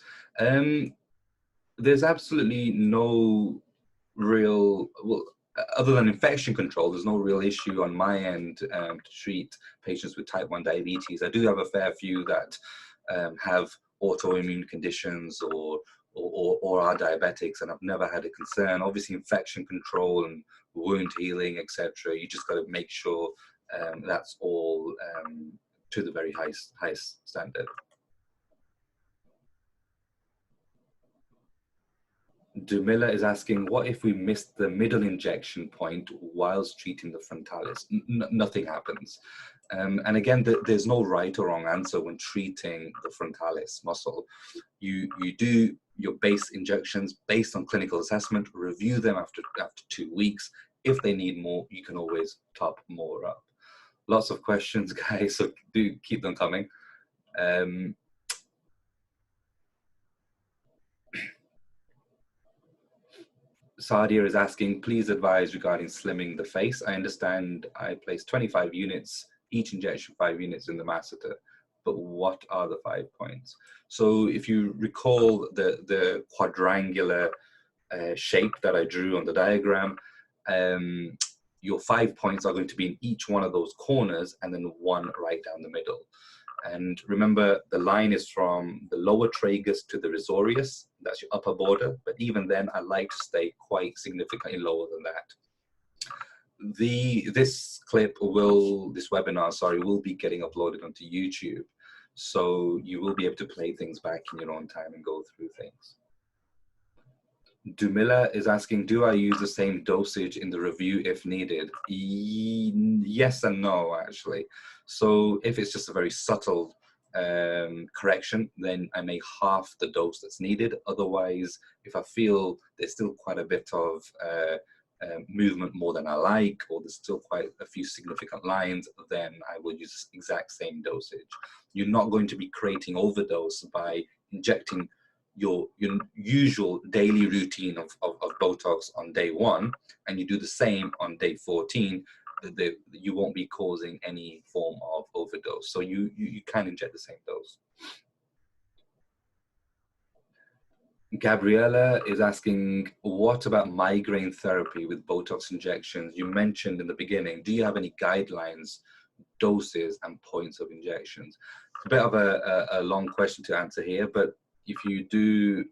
There's absolutely no real, well, other than infection control, there's no real issue on my end to treat patients with type 1 diabetes. I do have a fair few that have autoimmune conditions or are diabetics, and I've never had a concern. Obviously, infection control and wound healing, etc. You just got to make sure that's all to the very highest standard. Dumilla is asking, what if we missed the middle injection point whilst treating the frontalis? Nothing happens. And again, there's no right or wrong answer when treating the frontalis muscle. You do your base injections based on clinical assessment, review them after 2 weeks. If they need more, you can always top more up. Lots of questions, guys, so do keep them coming. Sadia is asking, please advise regarding slimming the face. I understand I place 25 units, each injection 5 units in the masseter, but what are the 5 points? So if you recall the quadrangular shape that I drew on the diagram, your 5 points are going to be in each one of those corners and then one right down the middle. And remember, the line is from the lower tragus to the risorius, that's your upper border, but even then I like to stay quite significantly lower than that. This webinar, sorry, will be getting uploaded onto YouTube. So you will be able to play things back in your own time and go through things. Dumila is asking, do I use the same dosage in the review if needed? Yes and no, actually. So if it's just a very subtle correction, then I may half the dose that's needed. Otherwise, if I feel there's still quite a bit of movement more than I like, or there's still quite a few significant lines, then I will use the exact same dosage. You're not going to be creating overdose by injecting your usual daily routine of Botox on day 1, and you do the same on day 14, you won't be causing any form of overdose. So you can inject the same dose. Gabriella is asking, what about migraine therapy with Botox injections? You mentioned in the beginning, do you have any guidelines, doses, and points of injections? It's a bit of a long question to answer here, but if you do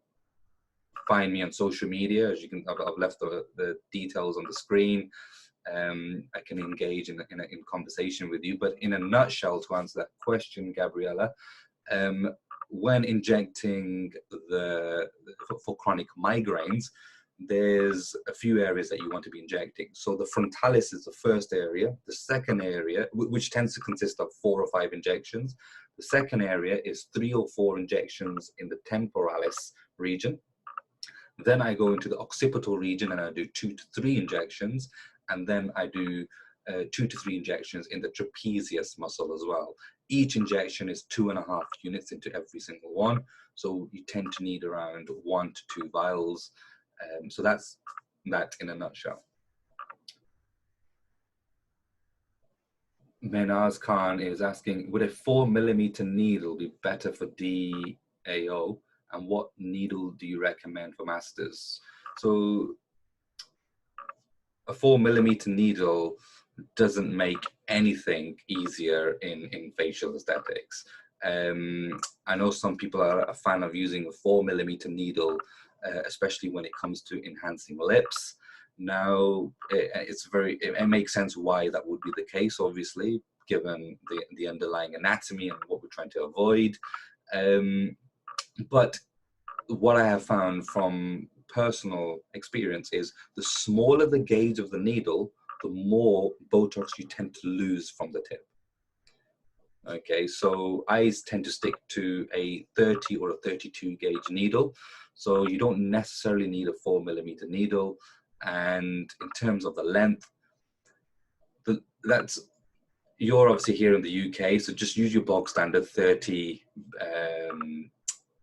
find me on social media, as you can, I've left the details on the screen. I can engage in conversation with you. But in a nutshell, to answer that question, Gabriella, when injecting for chronic migraines, there's a few areas that you want to be injecting. So the frontalis is the first area. The second area, which tends to consist of 4 or 5 injections. The second area is 3 or 4 injections in the temporalis region. Then I go into the occipital region and I do 2 to 3 injections. And then I do 2 to 3 injections in the trapezius muscle as well. Each injection is 2.5 units into every single one. So you tend to need around 1 to 2 vials. So that's that in a nutshell. Menaz Khan is asking, would a 4mm needle be better for DAO? And what needle do you recommend for masters? So a 4mm needle doesn't make anything easier in facial aesthetics. I know some people are a fan of using a 4mm needle, especially when it comes to enhancing lips. Now, it makes sense why that would be the case, obviously, given the underlying anatomy and what we're trying to avoid. But what I have found from personal experience is the smaller the gauge of the needle, the more Botox you tend to lose from the tip. Okay, so I tend to stick to a 30 or a 32 gauge needle. So you don't necessarily need a 4mm needle. And in terms of the length, you're obviously here in the UK, so just use your bog standard 30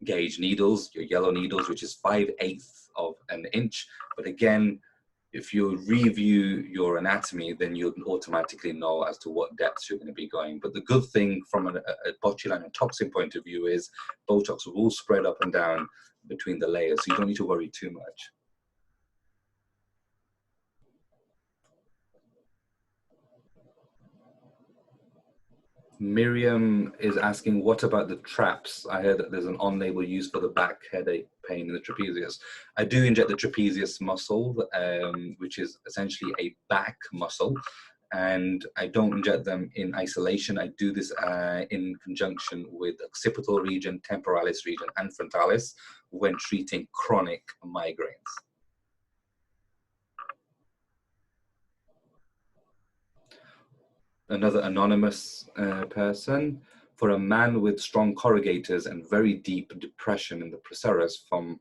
gauge needles, your yellow needles, which is 5/8 of an inch. But again, if you review your anatomy, then you'll automatically know as to what depths you're going to be going. But the good thing from a botulinum and toxin point of view is Botox will spread up and down between the layers, so you don't need to worry too much. Miriam is asking, what about the traps? I heard that there's an on-label use for the back headache pain in the trapezius. I do inject the trapezius muscle, which is essentially a back muscle, and I don't inject them in isolation. I do this in conjunction with occipital region, temporalis region, and frontalis when treating chronic migraines. Another anonymous person. For a man with strong corrugators and very deep depression in the procerus from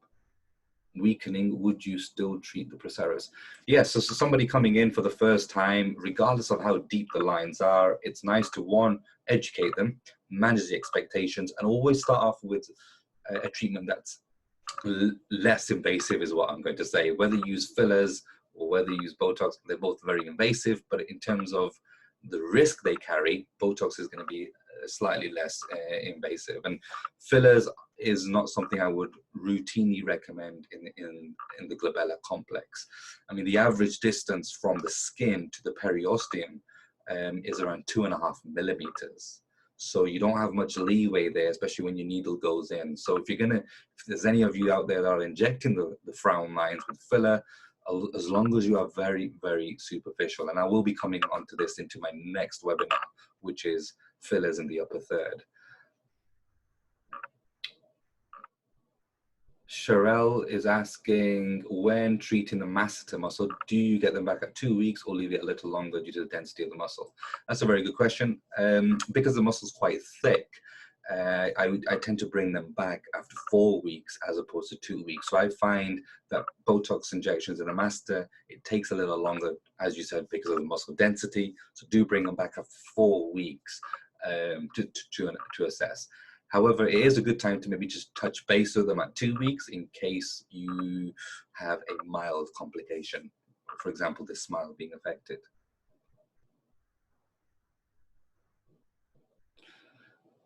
weakening, would you still treat the procerus? Yes, so somebody coming in for the first time, regardless of how deep the lines are, it's nice to, one, educate them, manage the expectations, and always start off with a treatment that's less invasive is what I'm going to say. Whether you use fillers or whether you use Botox, they're both very invasive, but in terms of the risk they carry, Botox is going to be slightly less invasive. And fillers is not something I would routinely recommend in the glabella complex. I mean, the average distance from the skin to the periosteum is around 2.5 millimeters. So you don't have much leeway there, especially when your needle goes in. So if there's any of you out there that are injecting the frown lines with filler, as long as you are very, very superficial, and I will be coming onto this into my next webinar, which is fillers in the upper third. Sherelle is asking, when treating the masseter muscle, do you get them back at 2 weeks or leave it a little longer due to the density of the muscle? That's a very good question. Because the muscle is quite thick, I tend to bring them back after 4 weeks as opposed to 2 weeks. So I find that Botox injections in a masseter, it takes a little longer, as you said, because of the muscle density. So do bring them back after 4 weeks to assess. However, it is a good time to maybe just touch base with them at 2 weeks in case you have a mild complication. For example, the smile being affected.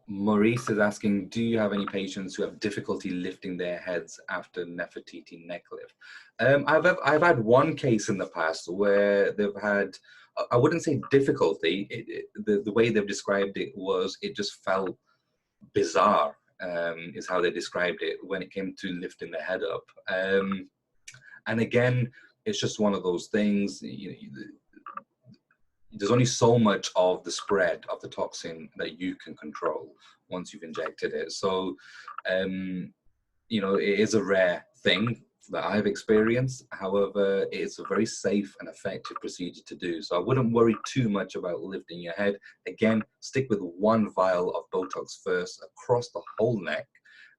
Maurice is asking, do you have any patients who have difficulty lifting their heads after Nefertiti neck lift? I've had one case in the past where they've had, I wouldn't say difficulty, the way they've described it was it just felt bizarre, is how they described it when it came to lifting the head up. And again, it's just one of those things, there's only so much of the spread of the toxin that you can control once you've injected it. So, it is a rare thing that I've experienced. However, it's a very safe and effective procedure to do. So I wouldn't worry too much about lifting your head. Again, stick with 1 vial of Botox first across the whole neck,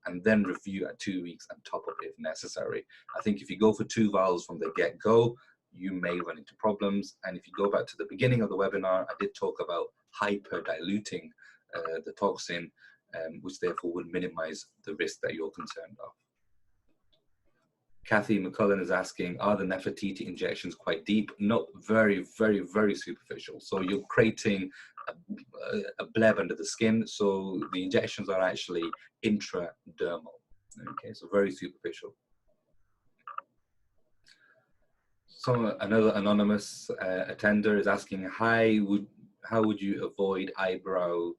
and then review at 2 weeks and top up if necessary. I think if you go for 2 vials from the get-go, you may run into problems. And if you go back to the beginning of the webinar, I did talk about hyper-diluting the toxin, which therefore would minimize the risk that you're concerned of. Kathy McCullen is asking, are the Nefertiti injections quite deep? No, very, very, very superficial. So you're creating a bleb under the skin. So the injections are actually intradermal. Okay, so very superficial. So another anonymous attender is asking, how would you avoid eyebrow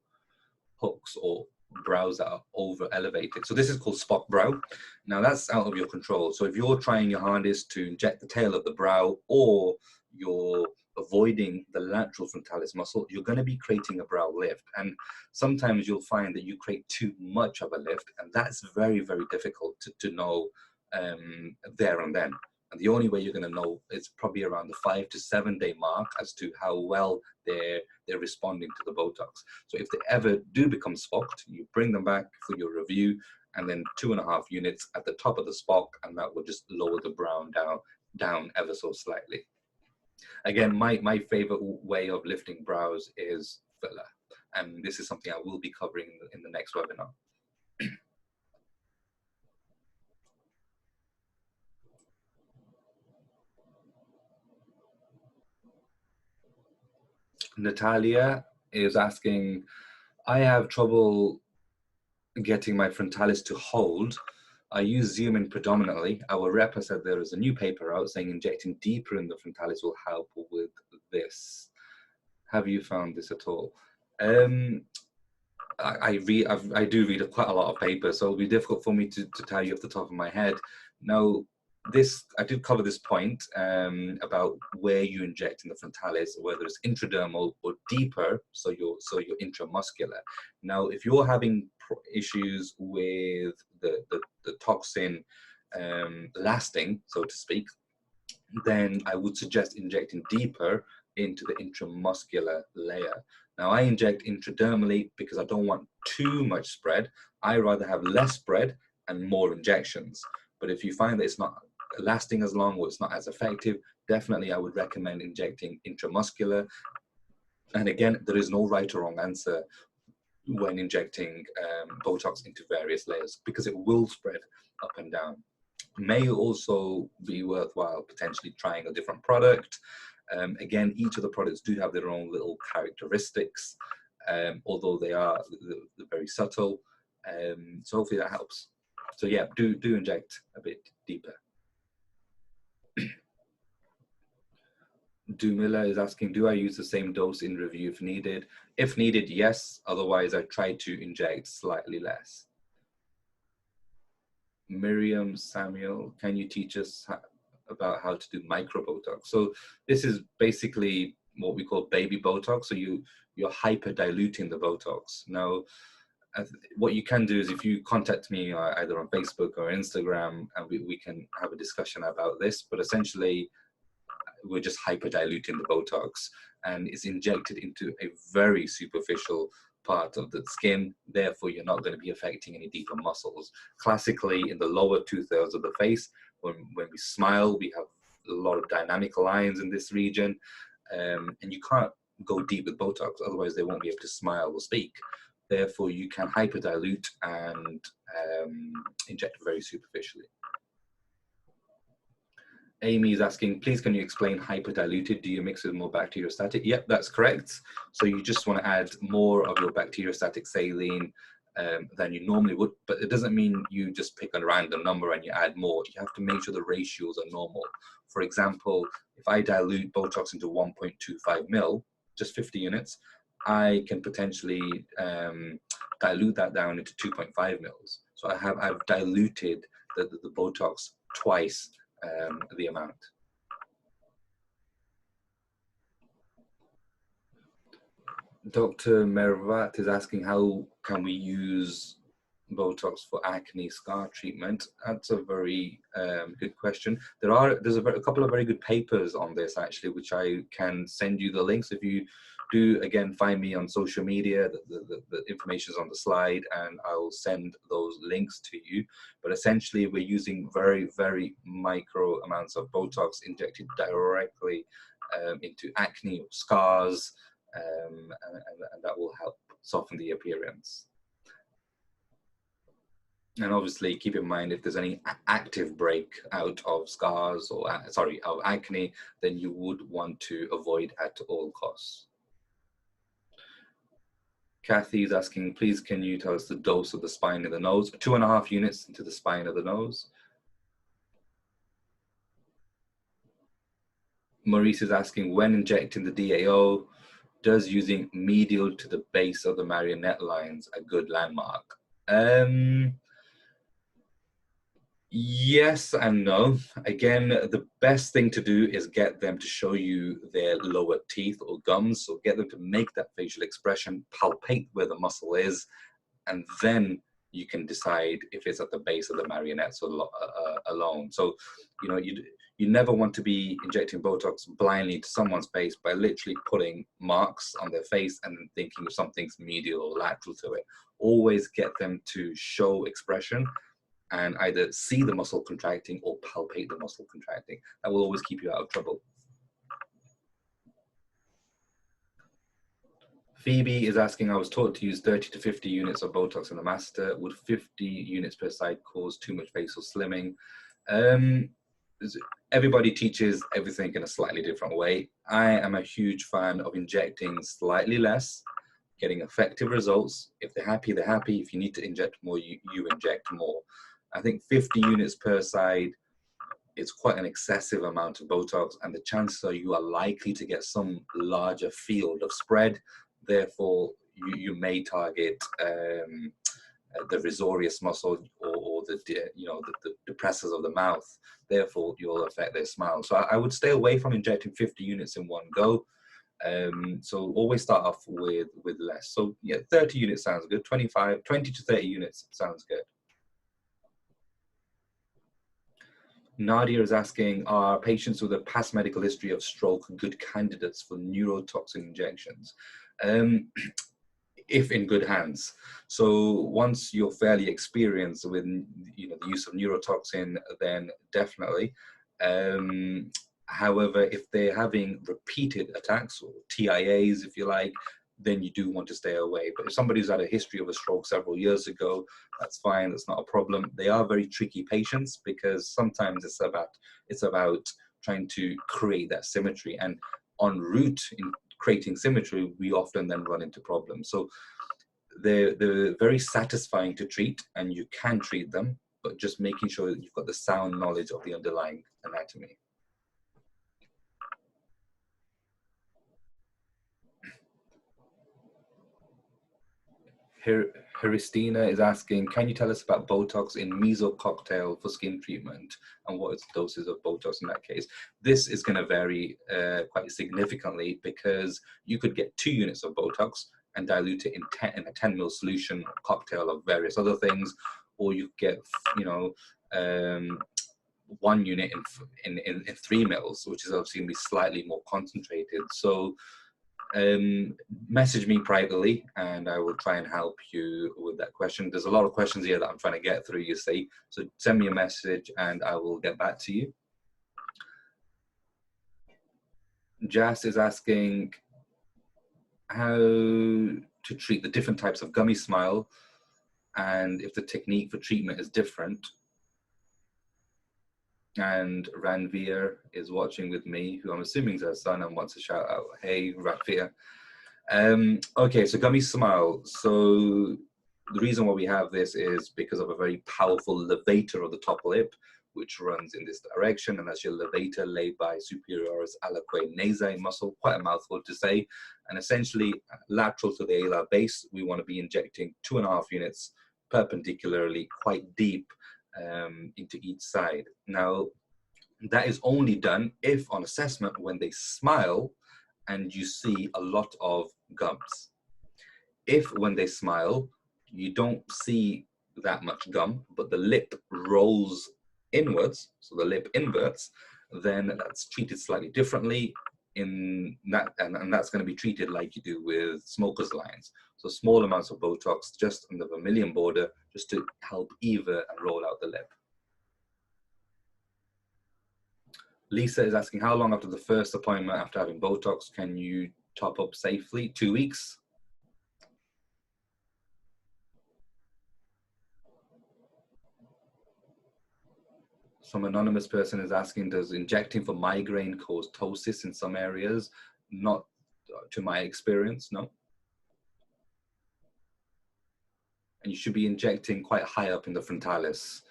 hooks or brows that are over elevated? So this is called spot brow. Now that's out of your control. So if you're trying your hardest to inject the tail of the brow, or you're avoiding the lateral frontalis muscle, you're going to be creating a brow lift. And sometimes you'll find that you create too much of a lift, and that's very, very difficult to know there and then. And the only way you're going to know is probably around the 5 to 7 day mark as to how well they're responding to the Botox. So if they ever do become spocked, you bring them back for your review, and then 2.5 units at the top of the spock, and that will just lower the brow down ever so slightly. Again, my favorite way of lifting brows is filler, and this is something I will be covering in the next webinar. Natalia is asking, I have trouble getting my frontalis to hold. I use zoom in predominantly. Our rep has said there is a new paper out saying injecting deeper in the frontalis will help with this. Have you found this at all? I do read quite a lot of papers, so it'll be difficult for me to tell you off the top of my head. Now, I did cover this point about where you inject in the frontalis, whether it's intradermal or deeper, so you're intramuscular. Now, if you're having issues with the toxin lasting, so to speak, then I would suggest injecting deeper into the intramuscular layer. Now, I inject intradermally because I don't want too much spread. I rather have less spread and more injections. But if you find that it's not lasting as long or it's not as effective, definitely I would recommend injecting intramuscular. And again, there is no right or wrong answer when injecting Botox into various layers, because it will spread up and down. May also be worthwhile potentially trying a different product. Again, each of the products do have their own little characteristics, although they are they're very subtle. So hopefully that helps. So yeah, do inject a bit deeper. Dumila is asking, do I use the same dose in review if needed? If needed, yes. Otherwise, I try to inject slightly less. Miriam Samuel, can you teach us about how to do micro Botox? So this is basically what we call baby Botox. So you're hyper diluting the Botox. Now, what you can do is if you contact me either on Facebook or Instagram, and we can have a discussion about this. But essentially, we're just hyper diluting the Botox, and it's injected into a very superficial part of the skin. Therefore, you're not going to be affecting any deeper muscles. Classically, in the lower 2/3 of the face, when we smile, we have a lot of dynamic lines in this region, and you can't go deep with Botox, otherwise they won't be able to smile or speak. Therefore, you can hyper dilute and inject very superficially. Amy is asking, please can you explain hyperdiluted? Do you mix with more bacteriostatic? Yep, that's correct. So you just want to add more of your bacteriostatic saline than you normally would, but it doesn't mean you just pick a random number and you add more. You have to make sure the ratios are normal. For example, if I dilute Botox into 1.25 mil, just 50 units, I can potentially dilute that down into 2.5 mils. So I've diluted the Botox twice the amount. Dr. Mervat is asking, how can we use Botox for acne scar treatment? That's a very good question. There's a couple of very good papers on this actually, which I can send you the links. If you do, again, find me on social media, the information is on the slide, and I'll send those links to you. But essentially, we're using very, very micro amounts of Botox injected directly into acne or scars, and that will help soften the appearance. And obviously, keep in mind, if there's any active breakout of scars or, of acne, then you would want to avoid at all costs. Kathy is asking, please can you tell us the dose of the spine of the nose? 2.5 units into the spine of the nose. Maurice is asking, when injecting the DAO, does using medial to the base of the marionette lines a good landmark? Yes and no. Again, the best thing to do is get them to show you their lower teeth or gums. So get them to make that facial expression, palpate where the muscle is, and then you can decide if it's at the base of the marionettes alone. So, you never want to be injecting Botox blindly to someone's face by literally putting marks on their face and then thinking something's medial or lateral to it. Always get them to show expression and either see the muscle contracting or palpate the muscle contracting. That will always keep you out of trouble. Phoebe is asking, I was taught to use 30 to 50 units of Botox in the master. Would 50 units per side cause too much facial slimming? Everybody teaches everything in a slightly different way. I am a huge fan of injecting slightly less, getting effective results. If they're happy, they're happy. If you need to inject more, you inject more. I think 50 units per side is quite an excessive amount of Botox, and the chances are you are likely to get some larger field of spread. Therefore, you may target the risorius muscle or the depressors of the mouth. Therefore, you'll affect their smile. So I would stay away from injecting 50 units in one go. So always start off with less. So yeah, 30 units sounds good. 20 to 30 units sounds good. Nadia is asking, are patients with a past medical history of stroke good candidates for neurotoxin injections? If in good hands. So once you're fairly experienced with the use of neurotoxin, then definitely. However, if they're having repeated attacks or TIAs, if you like, then you do want to stay away. But if somebody's had a history of a stroke several years ago, that's fine. That's not a problem. They are very tricky patients because sometimes it's about trying to create that symmetry, and en route in creating symmetry, we often then run into problems. So they're very satisfying to treat, and you can treat them, but just making sure that you've got the sound knowledge of the underlying anatomy. Heristina is asking, can you tell us about Botox in meso cocktail for skin treatment, and what is the doses of Botox in that case? This is going to vary quite significantly, because you could get 2 units of Botox and dilute it in a 10 ml solution cocktail of various other things, or you get 1 unit in 3 mils, which is obviously going to be slightly more concentrated. So message me privately and I will try and help you with that question. There's a lot of questions here that I'm trying to get through, you see, so send me a message and I will get back to you. Jas is asking how to treat the different types of gummy smile and if the technique for treatment is different. And Ranveer is watching with me, who I'm assuming is her son, and wants to shout out, hey Ranveer. Okay, so gummy smile. So the reason why we have this is because of a very powerful levator of the top lip, which runs in this direction, and that's your levator labii superioris aliquot nasi muscle, quite a mouthful to say. And essentially, lateral to the alar base, we want to be injecting 2.5 units perpendicularly, quite deep into each side. Now, that is only done if on assessment when they smile and you see a lot of gums. If when they smile, you don't see that much gum, but the lip rolls inwards, so the lip inverts, then that's treated slightly differently in that, and that's going to be treated like you do with smoker's lines. So small amounts of Botox just on the vermilion border, just to help even and roll out the lip. Lisa is asking, how long after the first appointment after having Botox can you top up safely? 2 weeks. Some anonymous person is asking, does injecting for migraine cause ptosis in some areas? Not to my experience, no. And you should be injecting quite high up in the frontalis,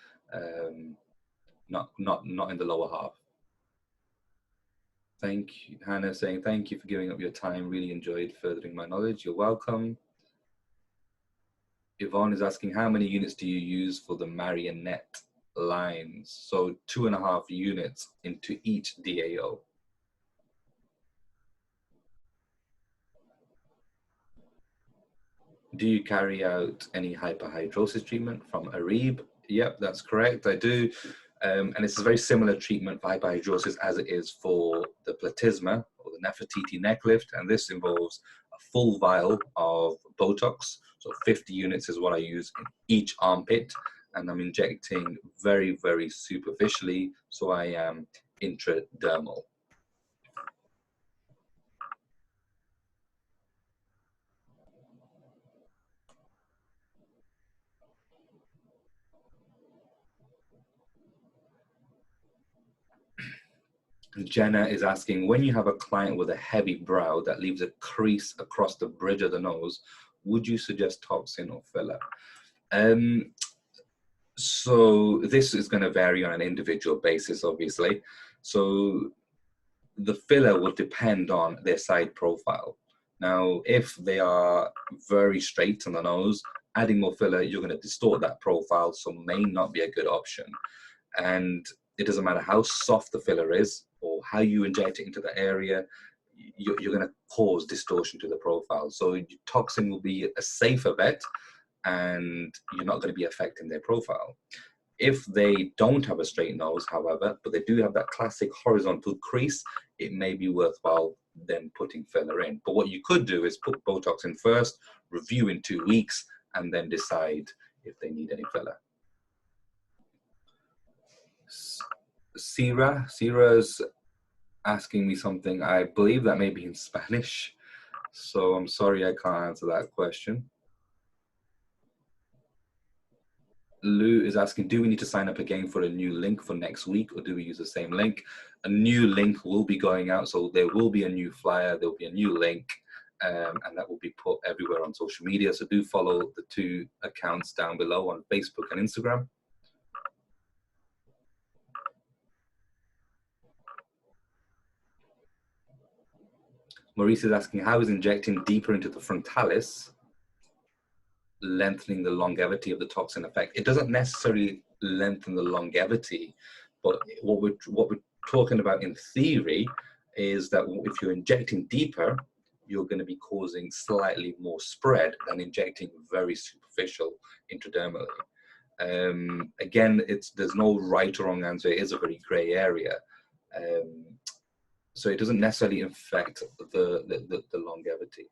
not in the lower half. Thank you, Hannah saying, thank you for giving up your time. Really enjoyed furthering my knowledge. You're welcome. Yvonne is asking, how many units do you use for the marionette lines? So 2.5 units into each DAO. Do you carry out any hyperhidrosis treatment from Arib? Yep, that's correct, I do. And it's a very similar treatment for hyperhidrosis as it is for the platysma or the Nefertiti neck lift. And this involves a full vial of Botox. So 50 units is what I use in each armpit. And I'm injecting very, very superficially. So I am intradermal. Jenna is asking, when you have a client with a heavy brow that leaves a crease across the bridge of the nose, would you suggest toxin or filler? So this is going to vary on an individual basis, obviously. So the filler will depend on their side profile. Now, if they are very straight on the nose, adding more filler, you're going to distort that profile, so may not be a good option. And it doesn't matter how soft the filler is or how you inject it into the area, you're going to cause distortion to the profile. So toxin will be a safer bet, and you're not going to be affecting their profile. If they don't have a straight nose, however, but they do have that classic horizontal crease, it may be worthwhile then putting filler in. But what you could do is put Botox in first, review in 2 weeks, and then decide if they need any filler. Sira's asking me something. I believe that may be in Spanish, so I'm sorry I can't answer that question. Lou is asking, do we need to sign up again for a new link for next week, or do we use the same link? A new link will be going out, so there will be a new flyer, there will be a new link, and that will be put everywhere on social media. So do follow the 2 accounts down below on Facebook and Instagram. Maurice is asking, how is injecting deeper into the frontalis lengthening the longevity of the toxin effect? It doesn't necessarily lengthen the longevity, but what we're talking about in theory is that if you're injecting deeper, you're going to be causing slightly more spread than injecting very superficial intradermally. Again, there's no right or wrong answer. It is a very gray area. So it doesn't necessarily affect the longevity.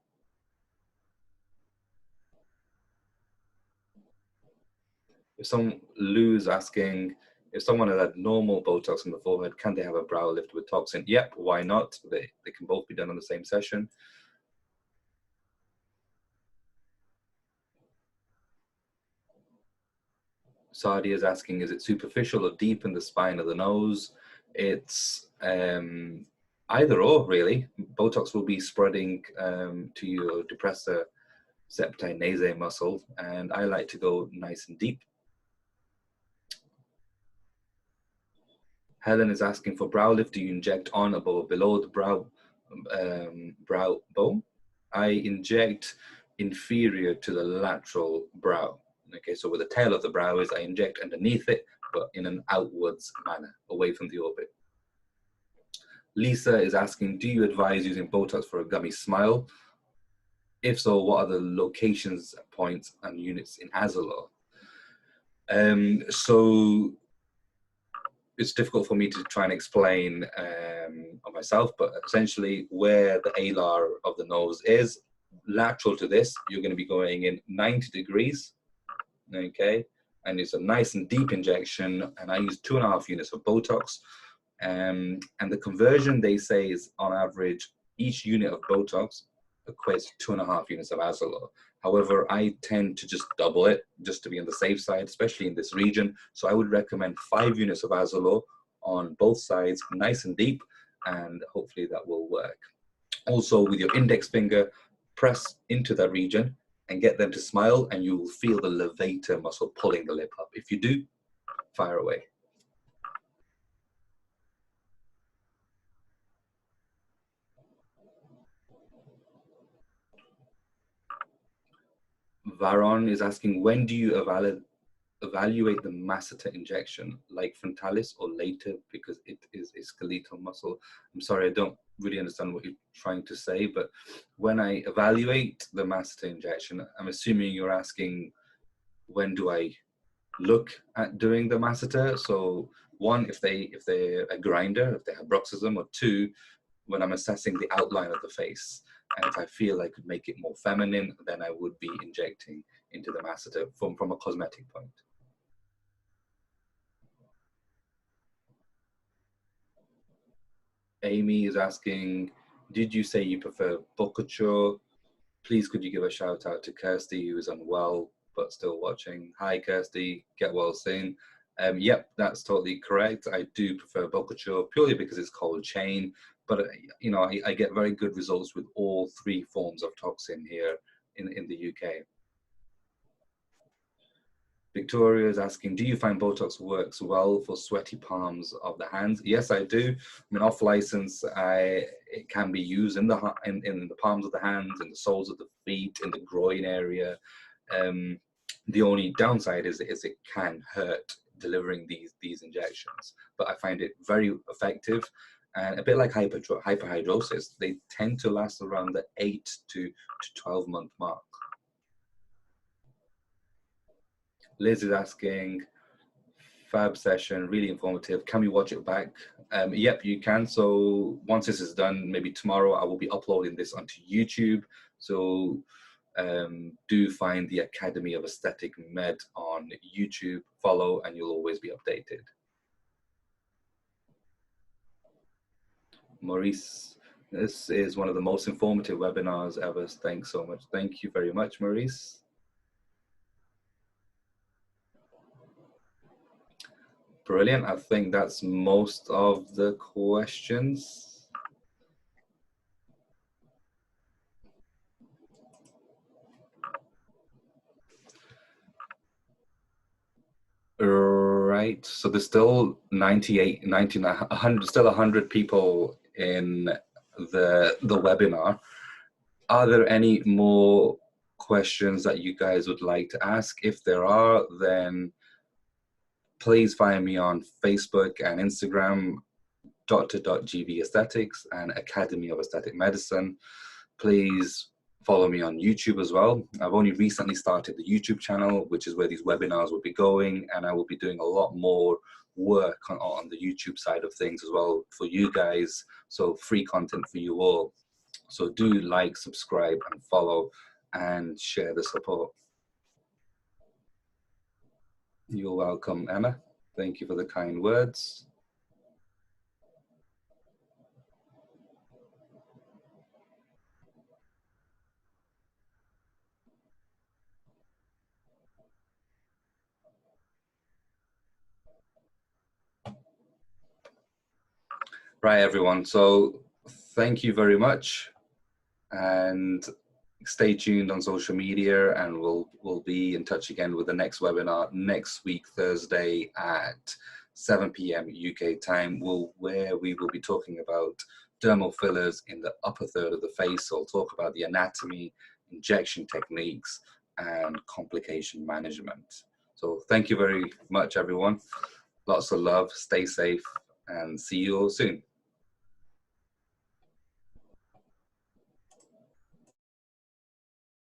If Lou's asking, if someone has had normal Botox in the forehead, can they have a brow lift with toxin? Yep, why not? They can both be done on the same session. Sadi is asking, is it superficial or deep in the spine of the nose? It's either or, really. Botox will be spreading to your depressor septi nasae muscle, and I like to go nice and deep. Helen is asking, for brow lift, do you inject on, above, or below the brow bone? I inject inferior to the lateral brow. Okay, so where the tail of the brow is, I inject underneath it, but in an outwards manner, away from the orbit. Lisa is asking, do you advise using Botox for a gummy smile? If so, what are the locations, points, and units in Azalo? So it's difficult for me to try and explain on myself, but essentially where the alar of the nose is, lateral to this, you're going to be going in 90 degrees, okay? And it's a nice and deep injection, and I use 2.5 units of Botox. And the conversion, they say, is on average, each unit of Botox equates to 2.5 units of Azalo. However, I tend to just double it, just to be on the safe side, especially in this region. So I would recommend 5 units of Azalo on both sides, nice and deep, and hopefully that will work. Also, with your index finger, press into that region and get them to smile, and you will feel the levator muscle pulling the lip up. If you do, fire away. Varon is asking, when do you evaluate the masseter injection, like frontalis or later, because it is a skeletal muscle? I'm sorry, I don't really understand what you're trying to say, but when I evaluate the masseter injection, I'm assuming you're asking, when do I look at doing the masseter? So 1, if they're a grinder, if they have bruxism, or 2, when I'm assessing the outline of the face. And if I feel I could make it more feminine, then I would be injecting into the masseter from a cosmetic point. Amy is asking, did you say you prefer Boccaccio? Please could you give a shout out to Kirsty, who is unwell but still watching. Hi Kirsty, get well soon. Yep, that's totally correct. I do prefer Boccaccio purely because it's cold chain, but you know, I get very good results with all 3 forms of toxin here in the UK. Victoria is asking, do you find Botox works well for sweaty palms of the hands? Yes, I do. I mean, off license, it can be used in the palms of the hands, in the soles of the feet, in the groin area. The only downside is it can hurt delivering these injections, but I find it very effective. And a bit like hyperhidrosis, they tend to last around the 8 to 12 month mark. Liz is asking, Fab session, really informative. Can we watch it back? Yep, you can. So once this is done, maybe tomorrow, I will be uploading this onto YouTube. So do find the Academy of Aesthetic Med on YouTube, follow, and you'll always be updated. Maurice, this is one of the most informative webinars ever. Thanks so much. Thank you very much, Maurice. Brilliant. I think that's most of the questions. Right. So there's still 98, 99, 100, still 100 people in the webinar. Are there any more questions that you guys would like to ask? If there are, then please find me on Facebook and Instagram, Dr.GV Aesthetics and Academy of Aesthetic Medicine. Please follow me on YouTube as well. I've only recently started the YouTube channel, which is where these webinars will be going, and I will be doing a lot more work on the YouTube side of things as well for you guys. So free content for you all. So do like, subscribe, and follow, and share the support. You're welcome, Emma. Thank you for the kind words. Right, everyone. So thank you very much, and stay tuned on social media, and we'll be in touch again with the next webinar next week, Thursday at 7 p.m. UK time, where we will be talking about dermal fillers in the upper third of the face. So I'll talk about the anatomy, injection techniques, and complication management. So thank you very much, everyone. Lots of love, stay safe, and see you all soon.